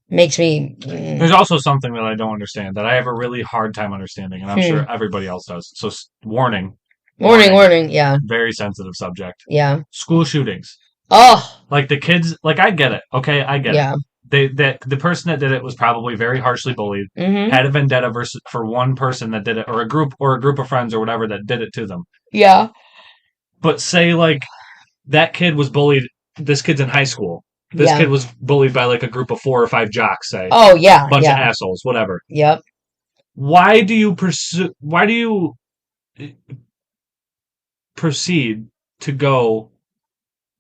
makes me. There's also something that I don't understand that I have a really hard time understanding, and I'm sure everybody else does. So, warning, Warning. Yeah, very sensitive subject. yeah. School shootings. Oh, Like the kids, like I get it. Okay, I get it. yeah. The person that did it was probably very harshly bullied, Mm-hmm. had a vendetta for one person that did it, or a group of friends or whatever that did it to them. Yeah. But say like that kid was bullied. This kid's in high school. This Yeah. kid was bullied by like a group of 4 or 5 jocks. Say, Oh yeah. bunch Yeah. of assholes, whatever. Yep. Why do you pursue? Why do you proceed to go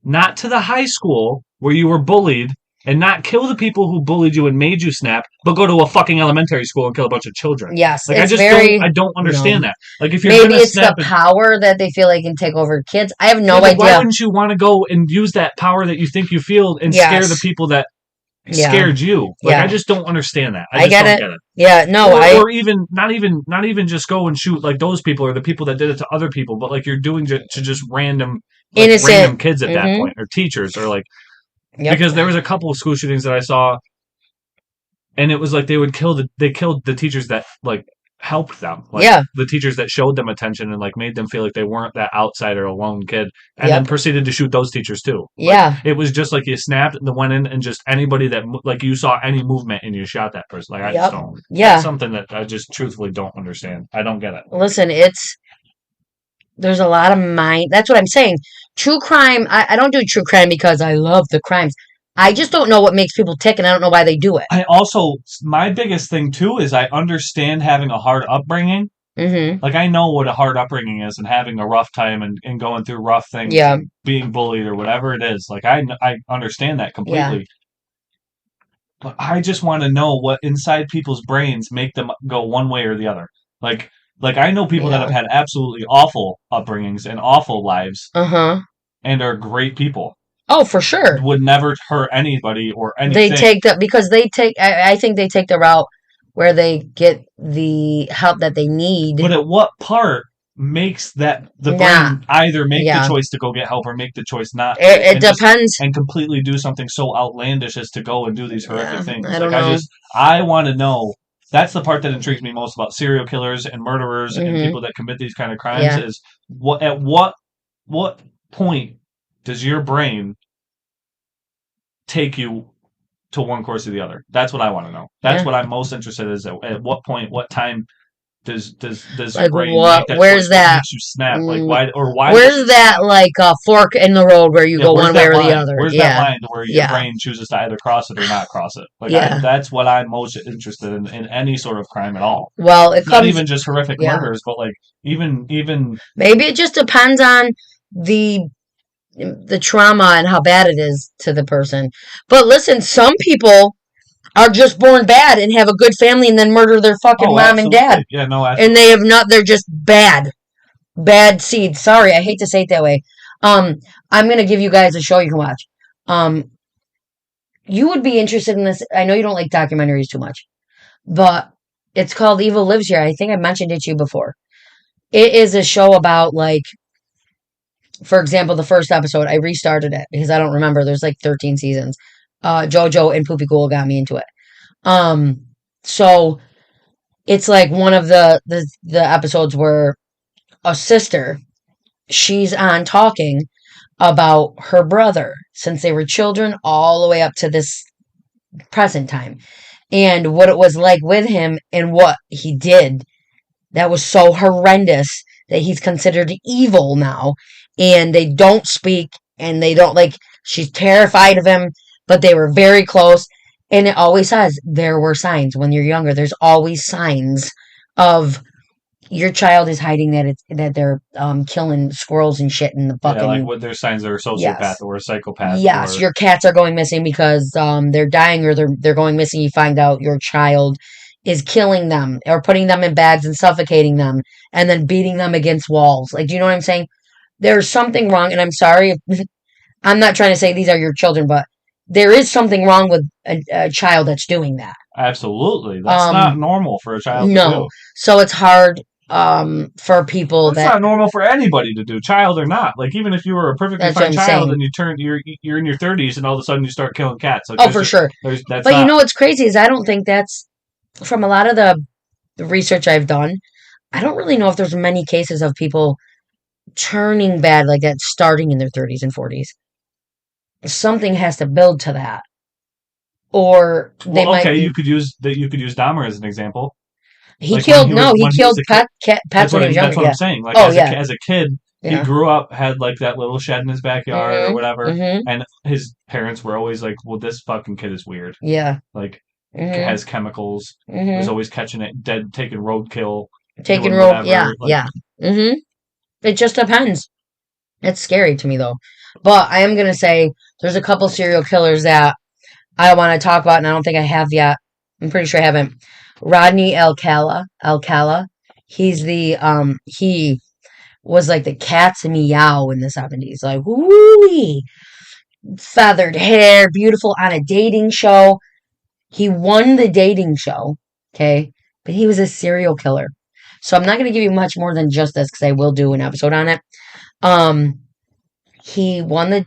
not to the high school where you were bullied and not kill the people who bullied you and made you snap, but go to a fucking elementary school and kill a bunch of children? Yes. Like It's very. I don't understand that. Like if you're Maybe gonna it's snap, the power that they feel they can take over kids. I have no but why idea. wouldn't you want to go and use that power that you think you feel and scare the people that scared you? Like I just don't understand that. I just don't get it. Yeah, no, or even not even just go and shoot like those people or the people that did it to other people, but like you're doing to just random innocent random kids at that point or teachers or like because there was a couple of school shootings that I saw, and it was like they killed the teachers that like helped them, like the teachers that showed them attention and like made them feel like they weren't that outsider alone kid, and then proceeded to shoot those teachers too. Like, it was just like you snapped and went in and just anybody that like you saw any movement and you shot that person. Like I just don't. That's something that I just truthfully don't understand. I don't get it. Listen, there's a lot of mind. That's what I'm saying. True crime. I don't do true crime because I love the crimes. I just don't know what makes people tick, and I don't know why they do it. I also, my biggest thing too is I understand having a hard upbringing. Mm-hmm. Like I know what a hard upbringing is and having a rough time and going through rough things and being bullied or whatever it is. Like I understand that completely. But I just want to know what inside people's brains make them go one way or the other. Like I know people that have had absolutely awful upbringings and awful lives and are great people. Oh, for sure. Would never hurt anybody or anything. They take that because I think they take the route where they get the help that they need. But at what part makes that the brain either make the choice to go get help or make the choice not to? It depends. And completely do something so outlandish as to go and do these horrific things. I don't know. I want to know. That's the part that intrigues me most about serial killers and murderers and people that commit these kind of crimes is at what point does your brain take you to one course or the other? That's what I want to know. That's what I'm most interested in is at what point, what time does Like Ray what? make that Where's choice? What that? makes you snap? Like why would Where's you that snap? like fork in the road where you Yeah, go where's one way that or the line? other? Where's that Yeah, line to where your yeah, brain chooses to either cross it or not cross it? Like yeah. that's what I'm most interested in any sort of crime at all. Well, it Not comes. even just horrific Yeah, murders, but like even maybe it just depends on the the trauma and how bad it is to the person. But listen, some people are just born bad and have a good family and then murder their fucking oh, mom and dad. absolutely. Yeah, no, And they absolutely. have not, they're just bad. Bad seed. Sorry, I hate to say it that way. Um, I'm gonna give you guys a show you can watch. Um, you would be interested in this. I know you don't like documentaries too much, but it's called Evil Lives Here. I think I mentioned it to you before. It is a show about like, for example, the first episode. I restarted it because I don't remember. There's like 13 seasons. JoJo and Poopy Ghoul got me into it. Um, so it's like one of the episodes where a sister, she's on talking about her brother since they were children all the way up to this present time and what it was like with him and what he did that was so horrendous that he's considered evil now and they don't speak and they don't like she's terrified of him but they were very close and it always says there were signs when you're younger there's always signs of your child is hiding that it's that they're killing squirrels and shit in the Yeah, like fucking what their signs are a sociopath yes. or a psychopath Yes, or your cats are going missing because they're dying or they're going missing. You find out your child is killing them or putting them in bags and suffocating them and then beating them against walls. Like, do you know what I'm saying? There's something wrong, and I'm sorry. I'm not trying to say these are your children, but there is something wrong with a child that's doing that. absolutely. That's not Um, normal for a child to no. do. So it's hard for people That's that not normal for anybody to do, child or not. Like even if you were a perfectly that's what fine I'm child saying. and you're in your 30s and all of a sudden you start killing cats. Like Oh, for sure. there's that's But you not know what's crazy is I don't think that's from a lot of the research I've done. I don't really know if there's many cases of people turning bad like that starting in their 30s and 40s. Something has to build to that. Or they well, might okay, be. you could use Dahmer as an example. He Like killed, no, he when he was killed a kid. pets when he was That's younger. what I'm Yeah. saying. Like Oh, yeah. as a kid, he Yeah. grew up had like that little shed in his backyard or Mm whatever, hmm. Mm hmm. and his parents were always like, "Well, this fucking kid is weird. Yeah. Like Mm has chemicals. hmm. Mm Was hmm. always catching it dead, taking roadkill, Taking doing rope. Yeah. whatever." Like Yeah. Mm hmm. It just depends. It's scary to me, though. But I am going to say there's a couple serial killers that I want to talk about, and I don't think I have yet. I'm pretty sure I haven't. Rodney Alcala. He's he was like the cat's meow in the 70s. Like, woo feathered hair, beautiful on a dating show. He won the dating show, okay? But he was a serial killer. So I'm not going to give you much more than just this because I will do an episode on it. Um, he won the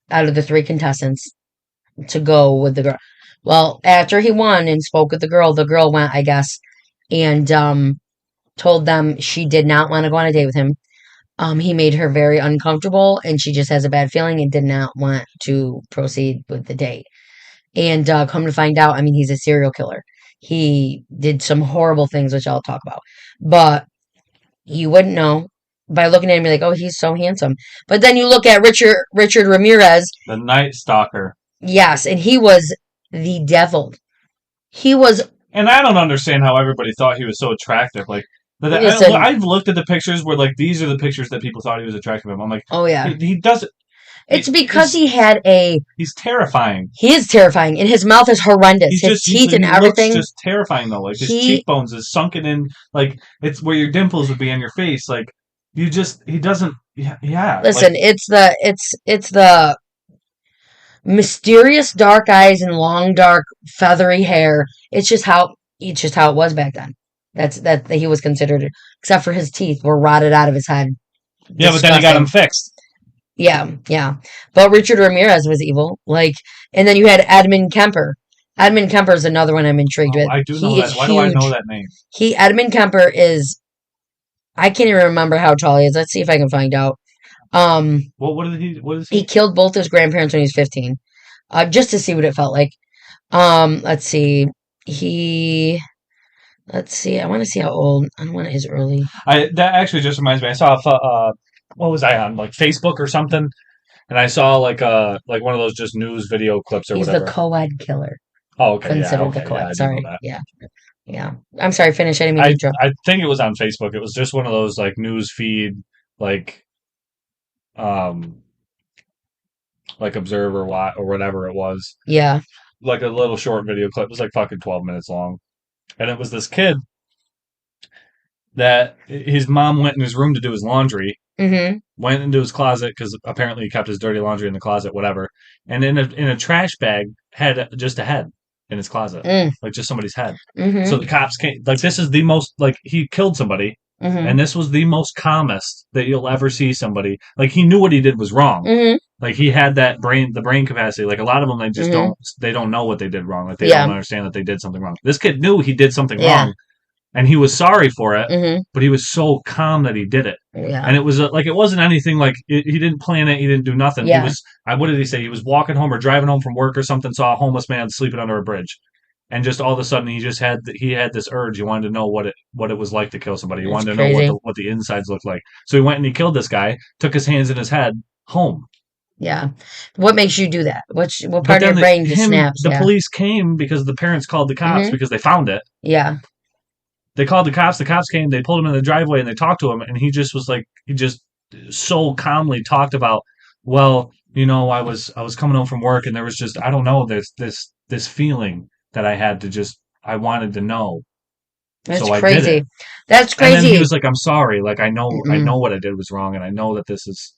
out of the three contestants to go with the girl. Well, after he won and spoke with the girl went, I guess, and told them she did not want to go on a date with him. He made her very uncomfortable, and she just has a bad feeling and did not want to proceed with the date. And come to find out, I mean, he's a serial killer. He did some horrible things, which I'll talk about. But you wouldn't know by looking at him, you're like, oh, he's so handsome. But then you look at Richard Ramirez. the Night Stalker. Yes, and he was the devil. He was. And I don't understand how everybody thought he was so attractive. Like, Listen. I've looked at the pictures where like these are the pictures that people thought he was attractive. I'm like, Oh yeah. he doesn't. It's because he had a. He's terrifying. He is terrifying, and his mouth is horrendous. He's His just teeth and he looks everything. just terrifying though. Like his He cheekbones is sunken in, like it's where your dimples would be on your face. Like he doesn't. Yeah. listen. Like It's the mysterious dark eyes and long dark feathery hair. It's just how it was back then. That he was considered, except for his teeth were rotted out of his head. yeah, but then he got him Disgusting. fixed. Yeah, yeah. But Richard Ramirez was evil. Like, and then you had Edmund Kemper. Edmund Kemper is another one I'm intrigued Oh, with. I do know He is that. Why do I know huge. that name? Edmund Kemper is. I can't even remember how tall he is. Let's see if I can find out. Um, What did he? What is he he? killed both his grandparents when he was 15. Just to see what it felt like. Let's see. He Let's see. I want to see how old. I don't want his early. That actually just reminds me. I saw what was I on, like Facebook or something, and I saw like one of those just news video clips or He's whatever. the co-ed killer. Oh, okay, Considered the yeah, co-ed. I do Sorry. know that. Yeah. Yeah. I'm sorry. Finish. I didn't mean to interrupt. I think it was on Facebook. It was just one of those like news feed, like um like Observer or whatever it was. Yeah. Like a little short video clip. It was like fucking 12 minutes long, and it was this kid that his mom went in his room to do his laundry. Mm-hmm. Went into his closet because apparently he kept his dirty laundry in the closet, whatever. And in a trash bag had just a head in his closet, like just somebody's head. Mm-hmm. So the cops came. Like this is the most like he killed somebody, and this was the most calmest that you'll ever see somebody. Like he knew what he did was wrong. Mm-hmm. Like he had the brain capacity. Like a lot of them, they just don't know what they did wrong. Like they don't understand that they did something wrong. This kid knew he did something wrong, and he was sorry for it, but he was so calm that he did it. Yeah. And it was like it wasn't anything like he didn't plan it. He didn't do nothing. Yeah. He was. What did he say? He was walking home or driving home from work or something. Saw a homeless man sleeping under a bridge, and just all of a sudden he had this urge. He wanted to know what it was like to kill somebody. He wanted to know what the insides looked like. So he went and he killed this guy. Took his hands in his head. Home. Yeah. What makes you do that? What part of your brain just snaps? The police came because the parents called the cops because they found it. Yeah. They called the cops. The cops came. They pulled him in the driveway and they talked to him. And he just was like, he just so calmly talked about, well, I was coming home from work and there was just, I don't know, this feeling that I had I wanted to know. That's so crazy. I did it. That's crazy. And then he was like, I'm sorry. Like, I know what I did was wrong. And I know that this is,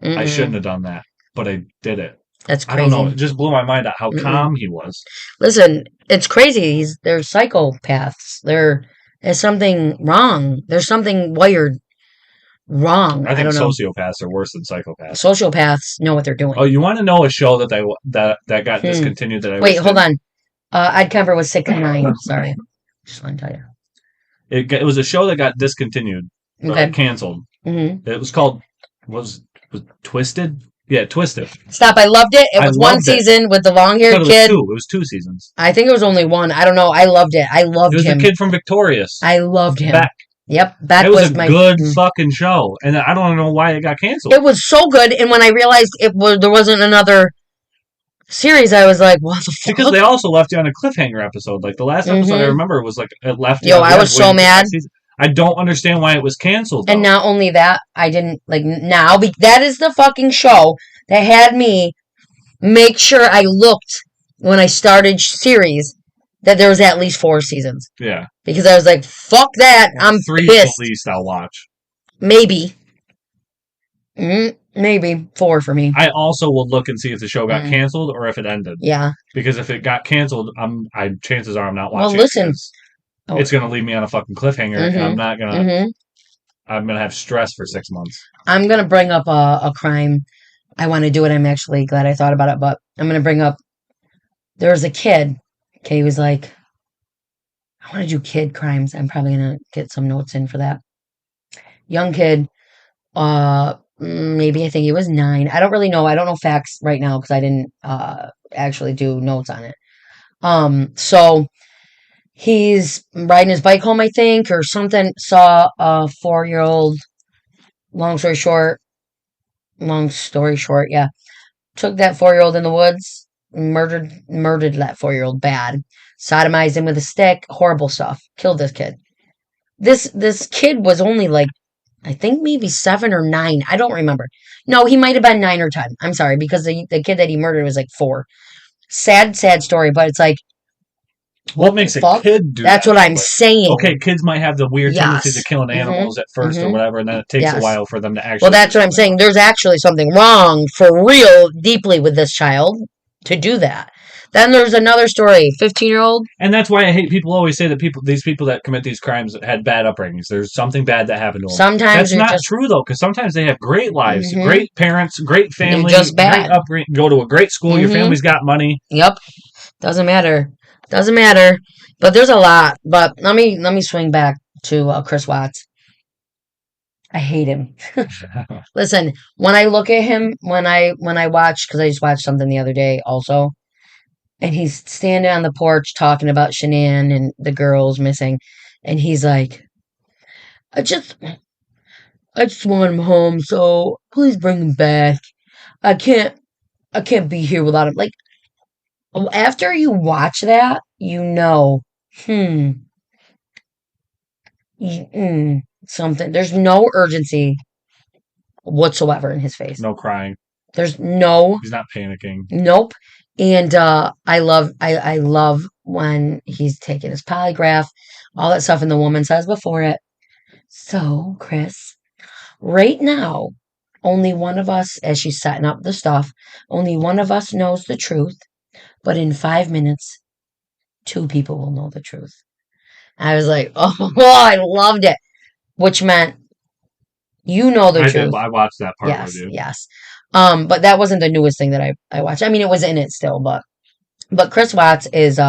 I shouldn't have done that, but I did it. That's crazy. I don't know. It just blew my mind out how calm he was. Listen, it's crazy. They're psychopaths. There's something wrong. There's something wired wrong. I think sociopaths are worse than psychopaths. Sociopaths know what they're doing. Oh, you want to know a show that that got discontinued? Wait, hold on. I'd cover with 6 and 9. Sorry, just want to tell you. It was a show that got discontinued, canceled. Mm-hmm. It was called was Twisted. Yeah, Twisted. Stop! I loved it. It was one season with the long-haired kid. It was 2 seasons. I think it was only 1. I don't know. I loved it. I loved him. It was the kid from Victorious. I loved him. Beck. Yep, Beck it was a good fucking show, and I don't know why it got canceled. It was so good, and when I realized there wasn't another series, I was like, "What the fuck?" Because they also left you on a cliffhanger episode. Like the last episode I remember was like it left. Yo, I was so mad. I don't understand why it was canceled. And not only that, I didn't like now. That is the fucking show that had me make sure I looked when I started series that there was at least 4 seasons. Yeah. Because I was like, fuck that. I'm 3 pissed. At least I'll watch. Maybe. Maybe 4 for me. I also will look and see if the show got canceled or if it ended. Yeah. Because if it got canceled, chances are I'm not watching. Well, listen. It's going to leave me on a fucking cliffhanger, and I'm not going to... I'm going to have stress for 6 months. I'm going to bring up a crime. I want to do it. I'm actually glad I thought about it, but I'm going to bring up... There was a kid. Okay, he was like... I want to do kid crimes. I'm probably going to get some notes in for that. Young kid. Maybe I think he was 9. I don't really know. I don't know facts right now because I didn't actually do notes on it. So... He's riding his bike home, I think, or something. Saw a 4-year-old. Long story short, yeah. Took that 4-year-old in the woods. Murdered that 4-year-old bad. Sodomized him with a stick. Horrible stuff. Killed this kid. This kid was only like, I think maybe 7 or 9. I don't remember. No, he might have been 9 or 10. I'm sorry, because the kid that he murdered was like 4. Sad story, but it's like, what makes a kid do That's what I'm saying. Okay, kids might have the weird tendency to killing animals at first or whatever, and then it takes a while for them to actually... Well, that's what I'm saying. There's actually something wrong for real, deeply with this child to do that. Then there's another story, 15-year-old. And that's why I hate people always say that these people that commit these crimes had bad upbringings. There's something bad that happened to them. Sometimes that's not true, though, because sometimes they have great lives, great parents, great family, just bad. Great upbringing, go to a great school, your family's got money. Yep. Doesn't matter. But there's a lot. But let me swing back to Chris Watts. I hate him. Listen, when I look at him, when I watch, because I just watched something the other day also, And he's standing on the porch talking about Shanann and the girls missing. And he's like, I just want him home, so please bring him back. I can't be here without him. Like, after you watch that, you know, something. There's no urgency whatsoever in his face. No crying. There's no. He's not panicking. Nope. And I love when he's taking his polygraph, all that stuff, and the woman says before it, so, Chris, right now, only one of us, as she's setting up the stuff, only one of us knows the truth, but in 5 minutes, 2 people will know the truth. I was like, oh, I loved it, which meant you know the truth. I watched that part Yes, with you. yes. But that wasn't the newest thing that I watched. I mean, it was in it still, but Chris Watts is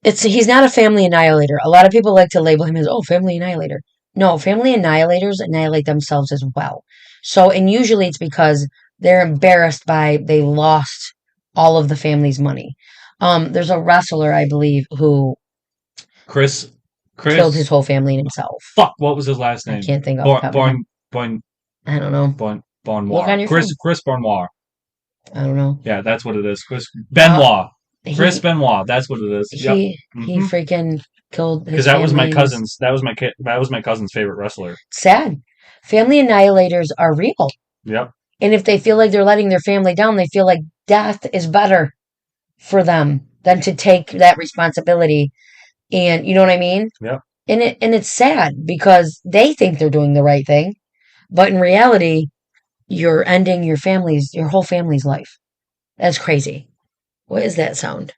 he's not a family annihilator. A lot of people like to label him as family annihilator. No, family annihilators annihilate themselves as well. So, and usually it's because they're embarrassed by they lost all of the family's money. There's a wrestler, I believe, who Chris killed his whole family and himself. Fuck, what was his last name? I can't think of it. I don't know. Benoit. Chris Benoit. I don't know. Yeah, that's what it is. Chris Benoit. Chris Benoit. That's what it is. He freaking killed his because that was my cousin's. That was my cousin's favorite wrestler. Sad. Family annihilators are real. Yep. And if they feel like they're letting their family down, they feel like death is better for them than to take that responsibility. And you know what I mean? Yep. And it's sad because they think they're doing the right thing, but in reality, you're ending your whole family's life. That's crazy. What is that sound?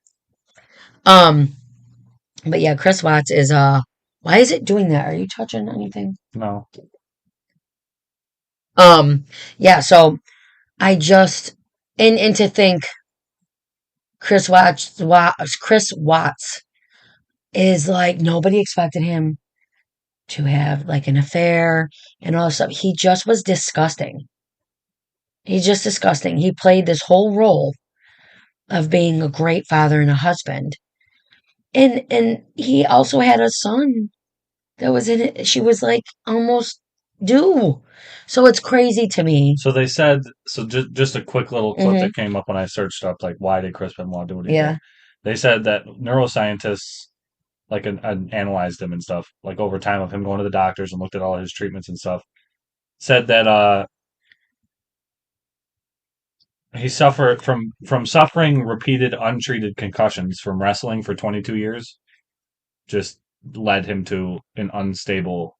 But yeah, Chris Watts is why is it doing that? Are you touching anything? No. Yeah, so I just and to think Chris Watts is like nobody expected him to have like an affair and all this stuff. He just was disgusting. He's just disgusting. He played this whole role of being a great father and a husband. And he also had a son that was in it. She was like almost due. So it's crazy to me. So they said, just a quick little clip that came up when I searched up, like, why did Chris Benoit do what he did? They said that neuroscientists, like, analyzed him and stuff, like, over time of him going to the doctors and looked at all his treatments and stuff, said that he suffered from suffering repeated untreated concussions from wrestling for 22 years, just led him to an unstable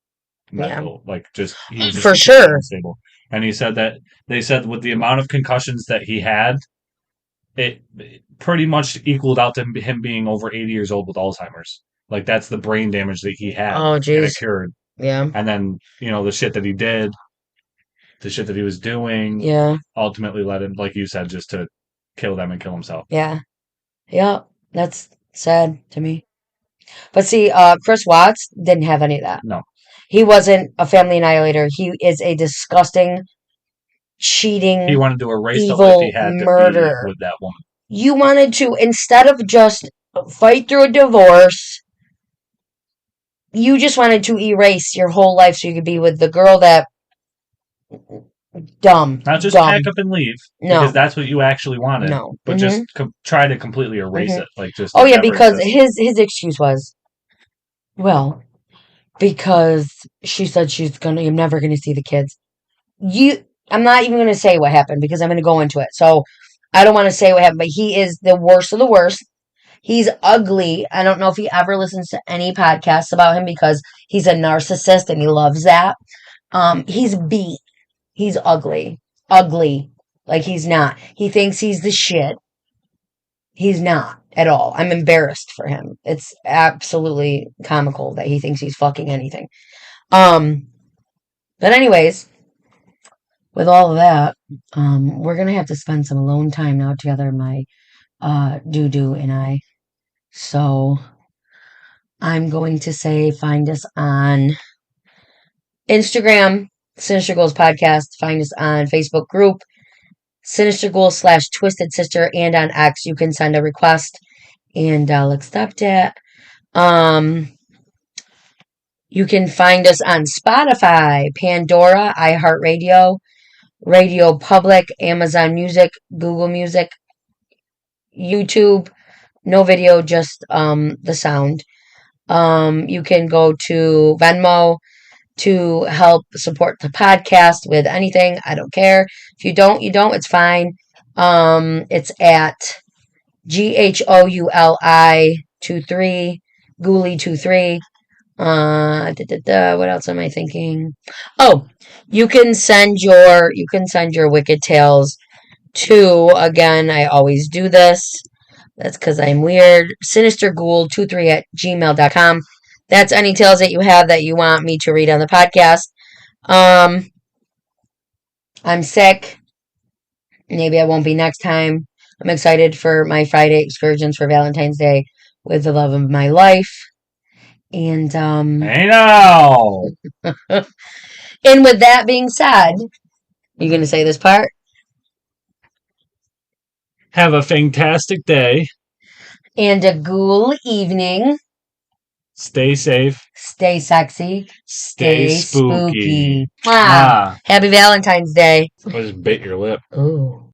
mental, like just he was just for sure unstable. And he said that they said with the amount of concussions that he had, it pretty much equaled out to him being over 80 years old with Alzheimer's. Like that's the brain damage that he had. Oh, geez. And it cured. Yeah. And then the shit that he did. The shit that he was doing ultimately led him, like you said, just to kill them and kill himself. Yeah. Yeah. That's sad to me. But see, Chris Watts didn't have any of that. No. He wasn't a family annihilator. He is a disgusting, cheating, he wanted to erase evil the life he had murderer with that woman. You wanted to, instead of just fight through a divorce, you just wanted to erase your whole life so you could be with the girl that Not just pack up and leave, because that's what you actually wanted. No, but just try to completely erase it, like just. Oh yeah, because his excuse was, well, because she said you're never gonna see the kids. I'm not even gonna say what happened because I'm gonna go into it. So I don't want to say what happened, but he is the worst of the worst. He's ugly. I don't know if he ever listens to any podcasts about him because he's a narcissist and he loves that. He's beat. He's ugly. Ugly. Like he's not. He thinks he's the shit. He's not at all. I'm embarrassed for him. It's absolutely comical that he thinks he's fucking anything. But anyways, with all of that, we're gonna have to spend some alone time now together, my Dudu and I. So I'm going to say find us on Instagram, Sinister Goals Podcast. Find us on Facebook group, Sinister Ghoul / Twisted Sister, and on X you can send a request and I'll accept it. You can find us on Spotify, Pandora, iHeartRadio, Radio Public, Amazon Music, Google Music, YouTube. No video, just the sound. You can go to Venmo to help support the podcast with anything. I don't care. If you don't, you don't. It's fine. It's at GHOULI 23 Ghouli 23. What else am I thinking? Oh, you can send your wicked tales to, again, I always do this. That's because I'm weird. sinisterghoul23@gmail.com. That's any tales that you have that you want me to read on the podcast. I'm sick. Maybe I won't be next time. I'm excited for my Friday excursions for Valentine's Day with the love of my life. And Hey now. and with that being said, you gonna say this part? Have a fantastic day. And a ghoul evening. Stay safe. Stay sexy. Stay spooky. Happy Valentine's Day. I just bit your lip. Ooh.